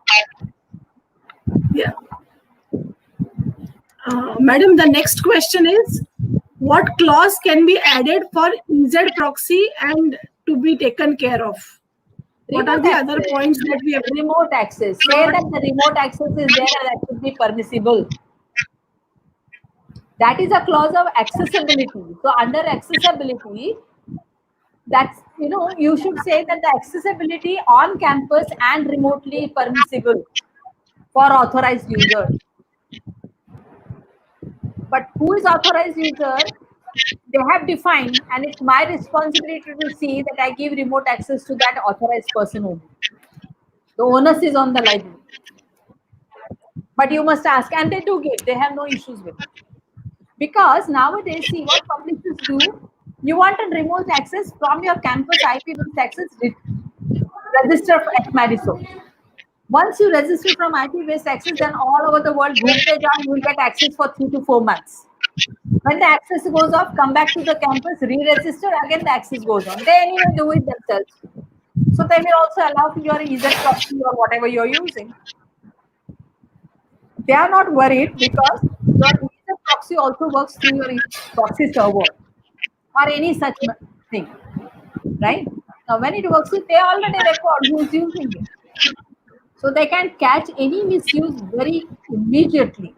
Yeah. Madam, the next question is, what clause can be added for EZ proxy and to be taken care of? What are the other points that we have? Remote access. Say that the remote access is there and that should be permissible. That is a clause of accessibility. So under accessibility, that's, you should say that the accessibility on campus and remotely permissible for authorized users. But who is authorized user? They have defined, and it's my responsibility to see that I give remote access to that authorized person only. The onus is on the library. But you must ask, and they do give, they have no issues with it. Because nowadays, see what publishers do, you want a remote access from your campus IP-based access, register at Mariso. Once you register from IP-based access, then all over the world, you will get access for 3 to 4 months. When the access goes off, come back to the campus, re-register, again the access goes on. They anyway do it themselves. So they will also allow for your EZ proxy or whatever you're using. They are not worried because your EZ proxy also works through your proxy server or any such thing, right? Now when it works, they already record who's using it. So they can catch any misuse very immediately.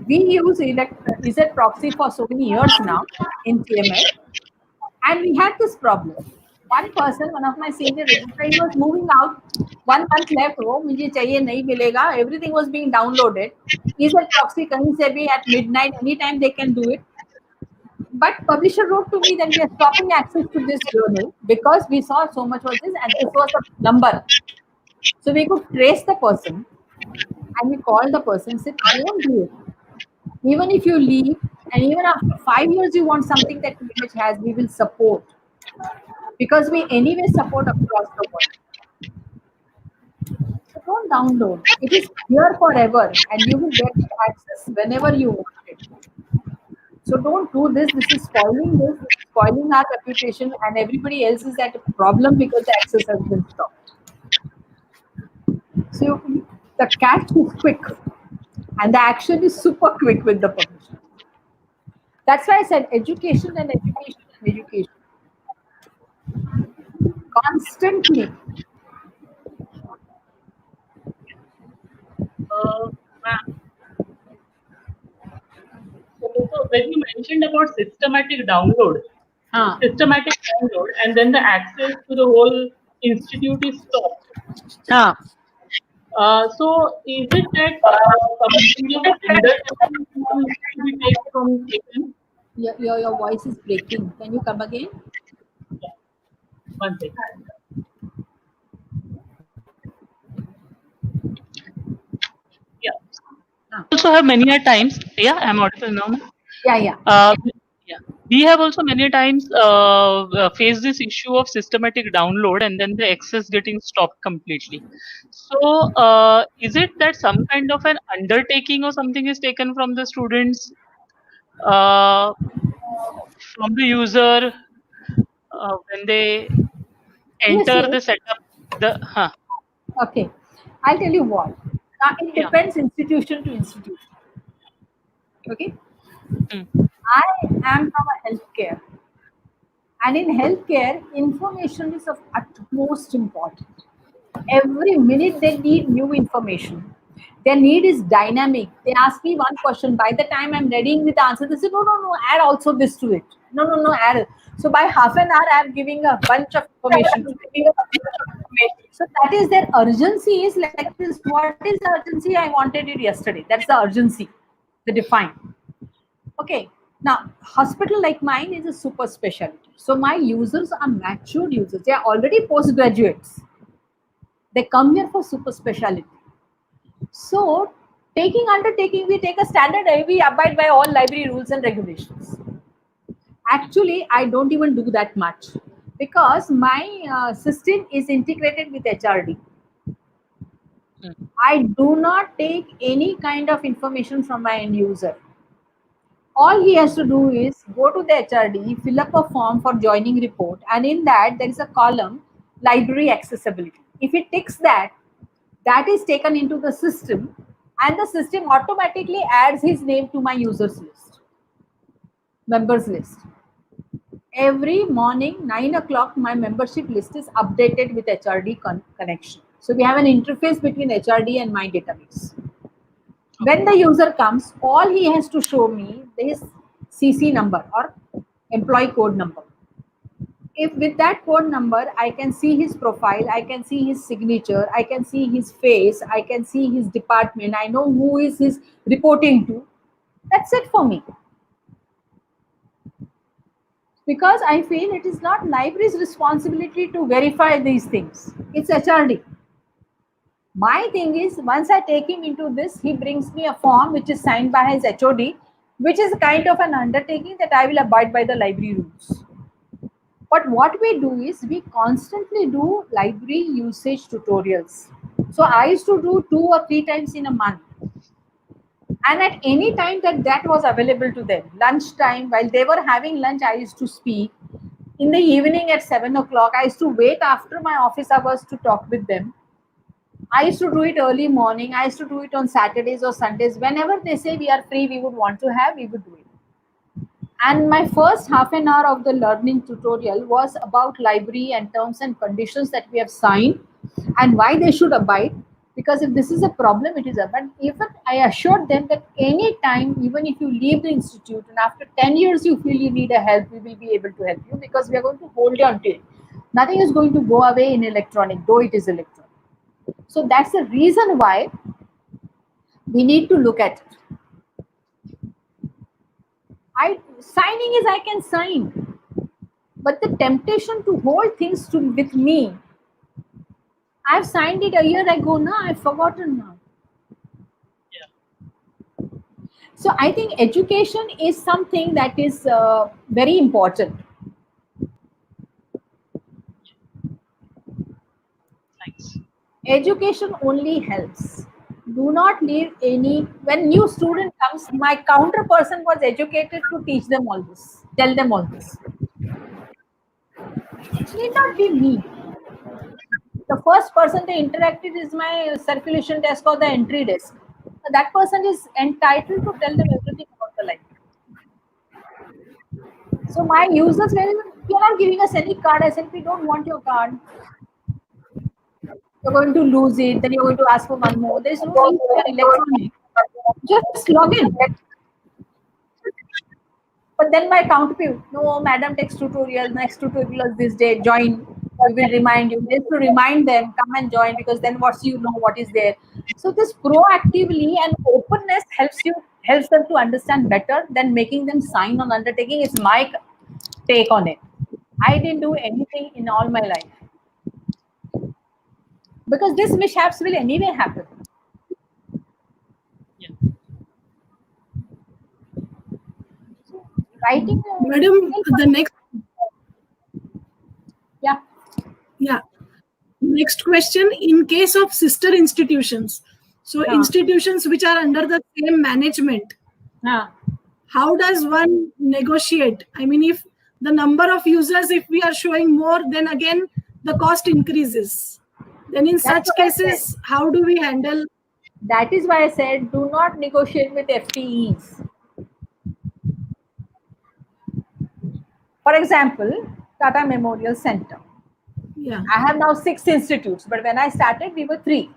We use EZ proxy for so many years now in TMS, and we had this problem. One person, one of my senior registrars, he was moving out. 1 month left. Oh, मुझे चाहिए नहीं मिलेगा. Everything was being downloaded. EZ proxy कहीं से भी at midnight, anytime they can do it. But publisher wrote to me that we are stopping access to this journal because we saw so much of this, and this was a number. So we could trace the person and we call the person, said, don't do it. Even if you leave, and even after 5 years you want something that image has, we will support. Because we anyway support across the world. So don't download. It is here forever and you will get access whenever you want it. So don't do this. This is spoiling this, this is spoiling our reputation, and everybody else is at a problem because the access has been stopped. So the catch is quick and the action is super quick with the publisher. That's why I said education and education and education. Constantly. Ma'am, so when you mentioned about systematic download, and then the access to the whole institute is stopped. So is it that some kind of undertaking needs to be taken? Your voice is breaking. Can you come again? Yeah, one second. Yeah. Also have many a times. Yeah, I'm audible now. Ma'am? Yeah. Yeah, we have also many times faced this issue of systematic download and then the access getting stopped completely. So, is it that some kind of an undertaking or something is taken from the students, from the user, when they Yes, enter yes. the setup? Okay. I'll tell you what. Now it Yeah. depends institution to institution. Okay. Mm. I am from a healthcare. And in healthcare, information is of utmost importance. Every minute they need new information. Their need is dynamic. They ask me one question. By the time I'm readying with the answer, they say, no, add also this to it. No, add it. So by half an hour, I'm giving a bunch of information to them. So that is their urgency is like this. What is the urgency? I wanted it yesterday. That's the urgency, the define. Okay. Now, hospital like mine is a super specialty. So my users are matured users. They are already postgraduates. They come here for super specialty. So, taking undertaking, we take a standard, we abide by all library rules and regulations. Actually, I don't even do that much because my system is integrated with HRD. I do not take any kind of information from my end user. All he has to do is go to the HRD, fill up a form for joining report, and in that there is a column library accessibility. If he ticks that, that is taken into the system, and the system automatically adds his name to my users list, members list. Every morning, 9 o'clock, my membership list is updated with HRD connection. So we have an interface between HRD and my database. When the user comes, all he has to show me is CC number or employee code number. If with that code number, I can see his profile, I can see his signature, I can see his face, I can see his department, I know who is his reporting to, that's it for me. Because I feel it is not library's responsibility to verify these things. It's HRD. My thing is, once I take him into this, he brings me a form which is signed by his HOD, which is kind of an undertaking that I will abide by the library rules. But what we do is we constantly do library usage tutorials. So I used to do 2 or 3 times in a month. And at any time that was available to them, lunchtime, while they were having lunch, I used to speak. In the evening at 7 o'clock, I used to wait after my office hours to talk with them. I used to do it early morning. I used to do it on Saturdays or Sundays. Whenever they say we are free, we would want to have, we would do it. And my first half an hour of the learning tutorial was about library and terms and conditions that we have signed and why they should abide. Because if this is a problem, it is a. But even I assured them that any time, even if you leave the institute and after 10 years you feel you need a help, we will be able to help you because we are going to hold you until it. Nothing is going to go away in electronic, though it is electronic. So that's the reason why we need to look at it. Signing is I can sign, but the temptation to hold things with me, I've signed it a year ago now. I've forgotten now. Yeah. So I think education is something that is very important. Thanks. Education only helps. Do not leave any. When new student comes, my counter person was educated to teach them all this, tell them all this. It need not be me. The first person they interacted is my circulation desk or the entry desk. That person is entitled to tell them everything about the life. So my users, when you're not giving us any card, I said we don't want your card. You're going to lose it, then you're going to ask for one more. There's no need for electronic. Just log in. But then my counterpart, no, madam takes tutorial, next tutorial is this day, join. We will remind you. Just to remind them, come and join, because then what you know what is there. So this proactively and openness helps them to understand better than making them sign on undertaking. It's my take on it. I didn't do anything in all my life. Because these mishaps will anyway happen. Yeah. Writing. Madam, the next, Yeah. next question, in case of sister institutions, so institutions which are under the same management, how does one negotiate? I mean, if the number of users, if we are showing more, then again the cost increases. Then in such cases, how do we handle? That is why I said do not negotiate with FTEs. For example, Tata Memorial Center. Yeah. I have now 6 institutes, but when I started, we were 3.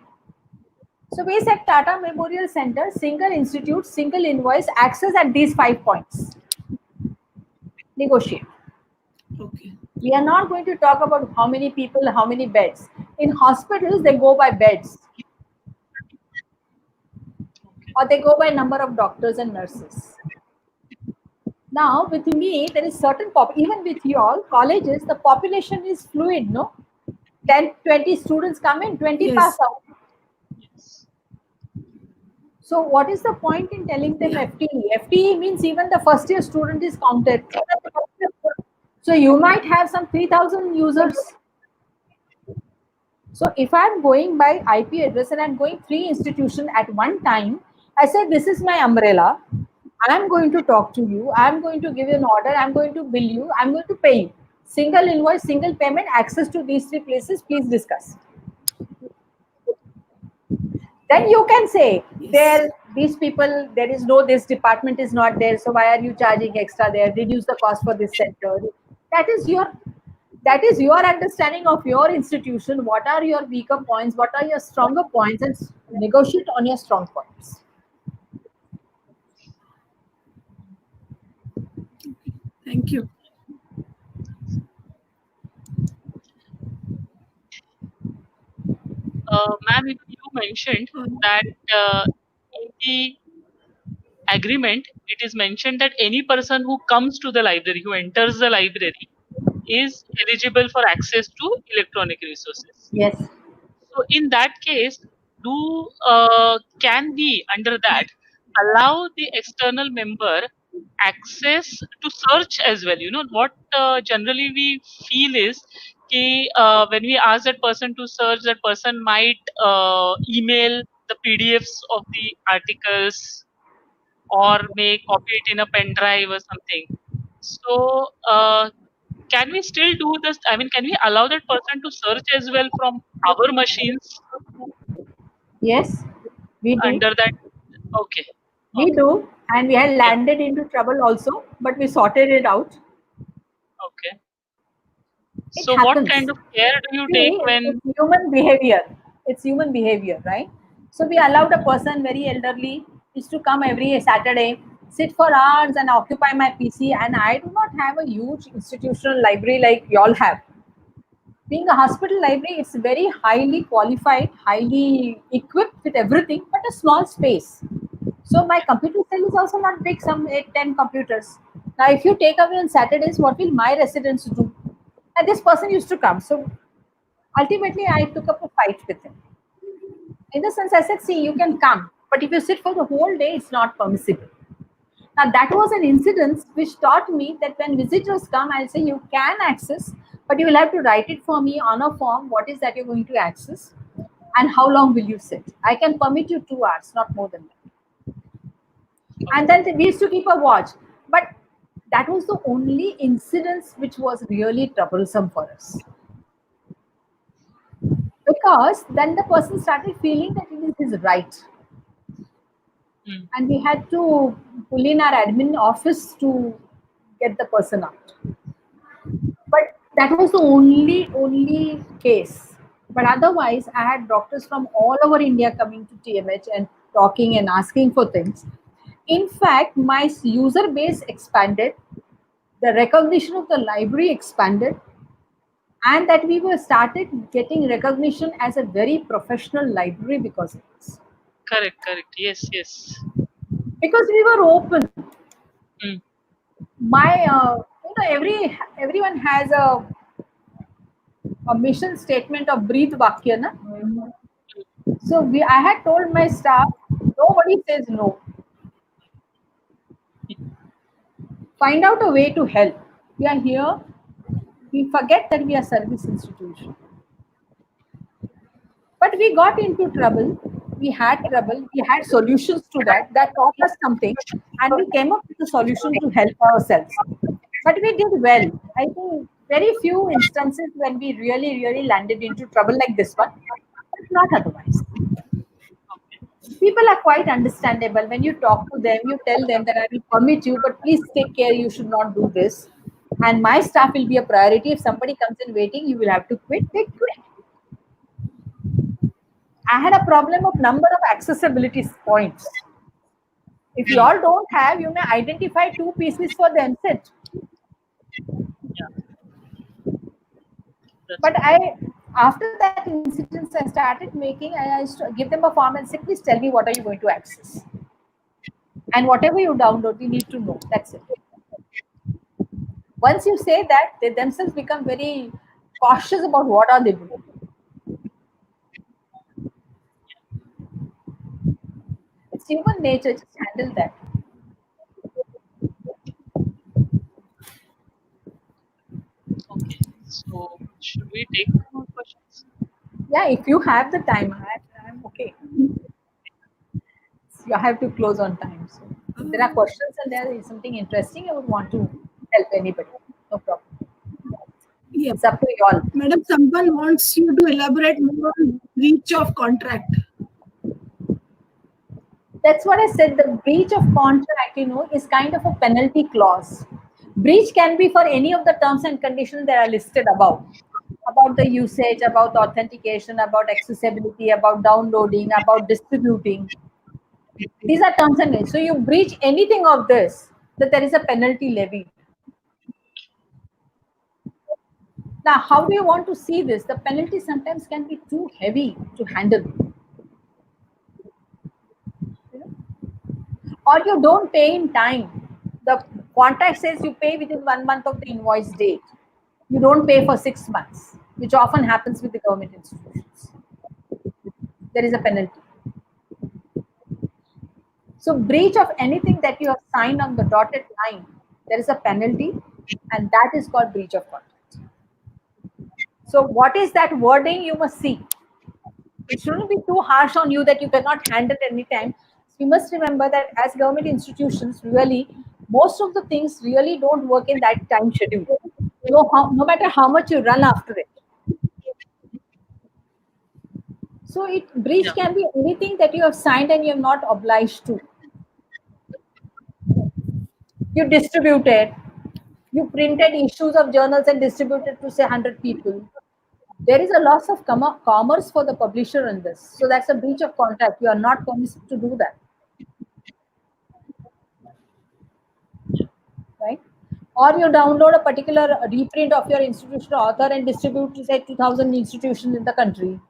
So we said Tata Memorial Center, single institute, single invoice, access at these 5 points. Negotiate. Okay. We are not going to talk about how many people, how many beds. In hospitals, they go by beds. Or they go by number of doctors and nurses. Now, with me, there is certain even with you all colleges, the population is fluid, no? 10, 20 students come in, 20 pass out. Yes. So what is the point in telling them FTE? FTE means even the first year student is counted. So you might have some 3,000 users. So if I'm going by IP address and I'm going 3 institutions at one time, I said, this is my umbrella. I'm going to talk to you. I'm going to give you an order. I'm going to bill you. I'm going to pay you. Single invoice, single payment, access to these 3 places, please discuss. Then you can say, these people, there is no, this department is not there. So why are you charging extra there? Reduce the cost for this center. That is your understanding of your institution. What are your weaker points? What are your stronger points? And negotiate on your strong points. Thank you. Ma'am, you mentioned that in the agreement, it is mentioned that any person who comes to the library, who enters the library, is eligible for access to electronic resources. Yes. So in that case, can we under that allow the external member access to search as well? You know what generally we feel is when we ask that person to search, that person might email the PDFs of the articles or may copy it in a pen drive or something. So can we still do this? I mean, can we allow that person to search as well from our machines? Yes, we do. Under that, okay. We do, and we had landed into trouble also, but we sorted it out. Okay. It So happens. what kind of care do you take when? It's human behavior. It's human behavior, right? So we allowed a person very elderly is to come every Saturday, sit for hours and occupy my PC. And I do not have a huge institutional library like y'all have. Being a hospital library, it's very highly qualified, highly equipped with everything, but a small space. So my computer cell is also not big, some 8, 10 computers. Now, if you take away on Saturdays, what will my residents do? And this person used to come. So Ultimately, I took up a fight with him. In the sense, I said, see, you can come, but if you sit for the whole day, it's not permissible. Now, that was an incident which taught me that when visitors come, I'll say, you can access, but you will have to write it for me on a form. What is that you're going to access? And how long will you sit? I can permit you 2 hours, not more than that. And then we used to keep a watch. But that was the only incident which was really troublesome for us. Because then the person started feeling that it is his right. And we had to pull in our admin office to get the person out. But that was the only case. But otherwise, I had doctors from all over India coming to TMH and talking and asking for things. In fact, my user base expanded, the recognition of the library expanded, and that we were started getting recognition as a very professional library because of this. Correct. Yes. Because we were open. Mm. Everyone has a mission statement of breathe vakya, na? So I had told my staff, nobody says no. Find out a way to help. We are here. We forget that we are service institution. But we got into trouble. We had trouble. We had solutions to that. That taught us something. And we came up with a solution to help ourselves. But we did well. I think very few instances when we really landed into trouble like this one, but not otherwise. People are quite understandable. When you talk to them, you tell them that I will permit you, but please take care, you should not do this. And my staff will be a priority. If somebody comes in waiting, you will have to quit. They quit. I had a problem of number of accessibility points. If you all don't have, you may identify 2 pieces for them, sit. But after that incident, I started making, I used to give them a form and say, please tell me what are you going to access. And whatever you download, you need to know. That's it. Once you say that, they themselves become very cautious about what are they doing. It's human nature, just handle that. Okay, so should we take more questions? Yeah, if you have the time, I'm okay. You have to close on time. So if there are questions and there is something interesting, I would want to help anybody. No problem. Yeah. It's up to you all. Madam, someone wants you to elaborate more on breach of contract. That's what I said. The breach of contract, is kind of a penalty clause. Breach can be for any of the terms and conditions that are listed above. About the usage, about authentication, about accessibility, about downloading, about distributing. These are terms and conditions. So you breach anything of this, that there is a penalty levied. Now, how do you want to see this? The penalty sometimes can be too heavy to handle. Or you don't pay in time. The contract says you pay within 1 month of the invoice date. You don't pay for 6 months, which often happens with the government institutions. There is a penalty. So breach of anything that you have signed on the dotted line, there is a penalty, and that is called breach of contract. So what is that wording you must see? It shouldn't be too harsh on you that you cannot handle any time. You must remember that as government institutions, really, most of the things really don't work in that time schedule. No matter how much you run after it. So breach can be anything that you have signed and you are not obliged to. You distributed, you printed issues of journals and distributed to say 100 people. There is a loss of commerce for the publisher in this. So that's a breach of contract. You are not permitted to do that. Right? Or you download a particular reprint of your institutional author and distribute to say 2,000 institutions in the country.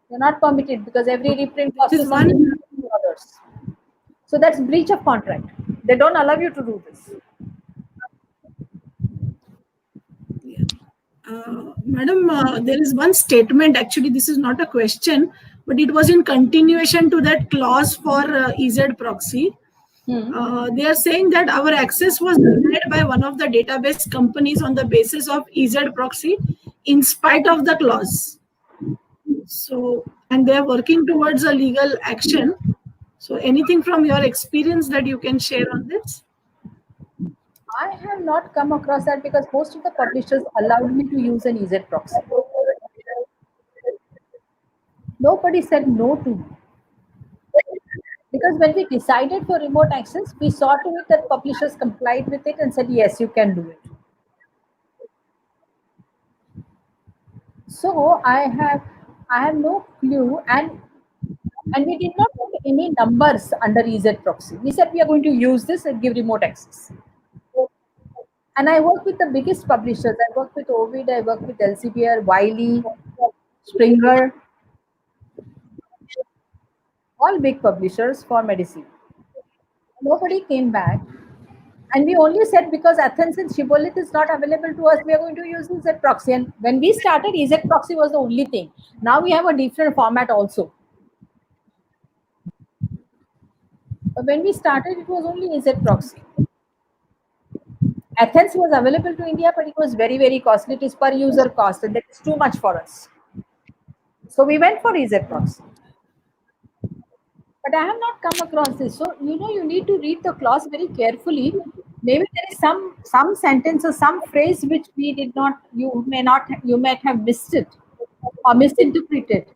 You're not permitted because every reprint costs $1. So that's breach of contract. They don't allow you to do this. Madam, there is one statement, actually this is not a question, but it was in continuation to that clause for EZ proxy. They are saying that our access was denied by one of the database companies on the basis of EZ proxy in spite of the clause. So, and they are working towards a legal action. So anything from your experience that you can share on this? I have not come across that because most of the publishers allowed me to use an EZ proxy. Nobody said no to me. Because when we decided for remote access, we saw to it that publishers complied with it and said, yes, you can do it. So I have no clue, and we did not put any numbers under EZ proxy. We said we are going to use this and give remote access. And I work with the biggest publishers. I work with Ovid, I work with Elsevier, Wiley, Springer, all big publishers for medicine. Nobody came back. And we only said because Athens and Shibboleth is not available to us, we are going to use EZ proxy. And when we started, EZ proxy was the only thing. Now we have a different format also. But when we started, it was only EZ proxy. Athens was available to India, but it was very, very costly. It is per user cost, and that's too much for us. So we went for EZ proxy. But I have not come across this. So, you need to read the clause very carefully. Maybe there is some sentence or some phrase which we did not, you might have missed it or misinterpreted.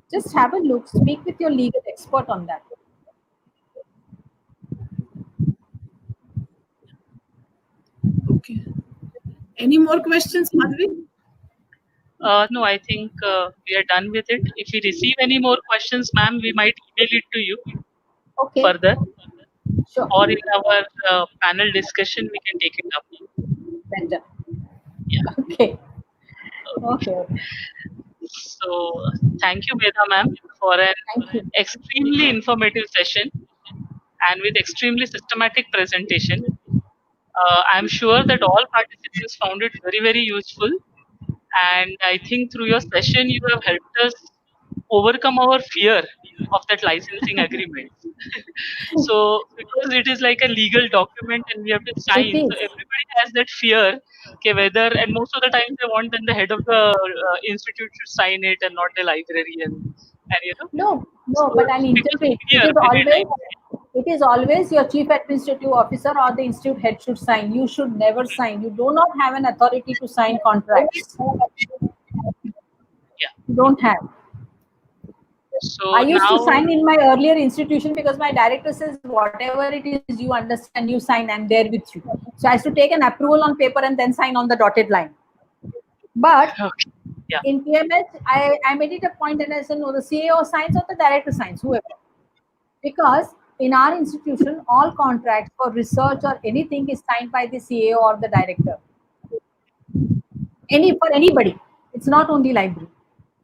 Just have a look, speak with your legal expert on that. Okay. Any more questions, Madhvi? No, I think we are done with it. If we receive any more questions, ma'am, we might email it to you further. Sure. Or in our panel discussion, we can take it up. Better. Yeah. Okay. Okay. So, thank you, Medha ma'am, for an extremely informative session and with extremely systematic presentation. I'm sure that all participants found it very, very useful. And I think through your session, you have helped us overcome our fear of that licensing agreement. So, because it is like a legal document and we have to sign, so everybody has that fear, okay, whether, and most of the time they want then the head of the institute should sign it and not the librarian. And No, but I'll interpret. It is always your chief administrative officer or the institute head should sign. You should never sign. You do not have an authority to sign contracts. Yeah. You don't have. So I used to sign in my earlier institution because my director says whatever it is you understand, you sign, I'm there with you. So I used to take an approval on paper and then sign on the dotted line. But in PMS, I made it a point and I said, no, the CAO signs or the director signs, whoever. Because in our institution, all contracts for research or anything is signed by the CAO or the director. For anybody. It's not only library.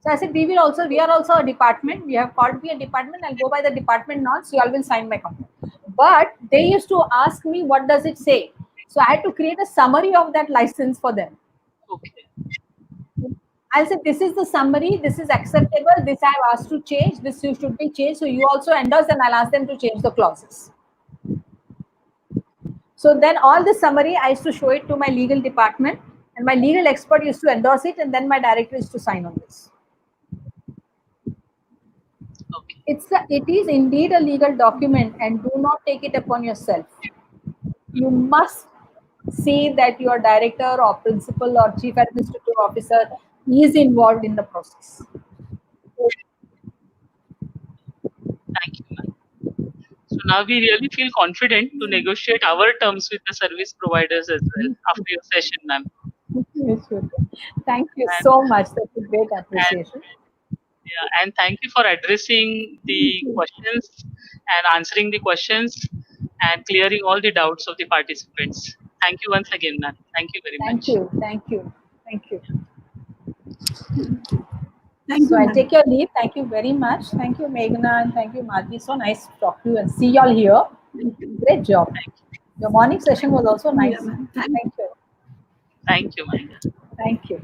So I said, we are also a department. We have called me a department. I'll go by the department norms. You all will sign my contract. But they used to ask me, what does it say? So I had to create a summary of that license for them. Okay. I said, this is the summary. This is acceptable. This I have asked to change. This should be changed. So you also endorse, and I'll ask them to change the clauses. So then all the summary, I used to show it to my legal department. And my legal expert used to endorse it. And then my director used to sign on this. It is indeed a legal document, and do not take it upon yourself. You must say that your director or principal or chief administrative officer is involved in the process. Thank you, ma'am. So now we really feel confident to negotiate our terms with the service providers as well after your session, ma'am. Thank you so much. That's a great appreciation. And thank you for addressing the questions and answering the questions and clearing all the doubts of the participants. Thank you once again, ma'am. Thank you very much. Thank you. Thank So you, I take your leave. Thank you very much. Thank you, Meghna, and thank you, Madhvi. So nice to talk to you and see you all here. Great job. Your morning session was also nice. Yeah, thank you. Thank you, Mahendra. Thank you.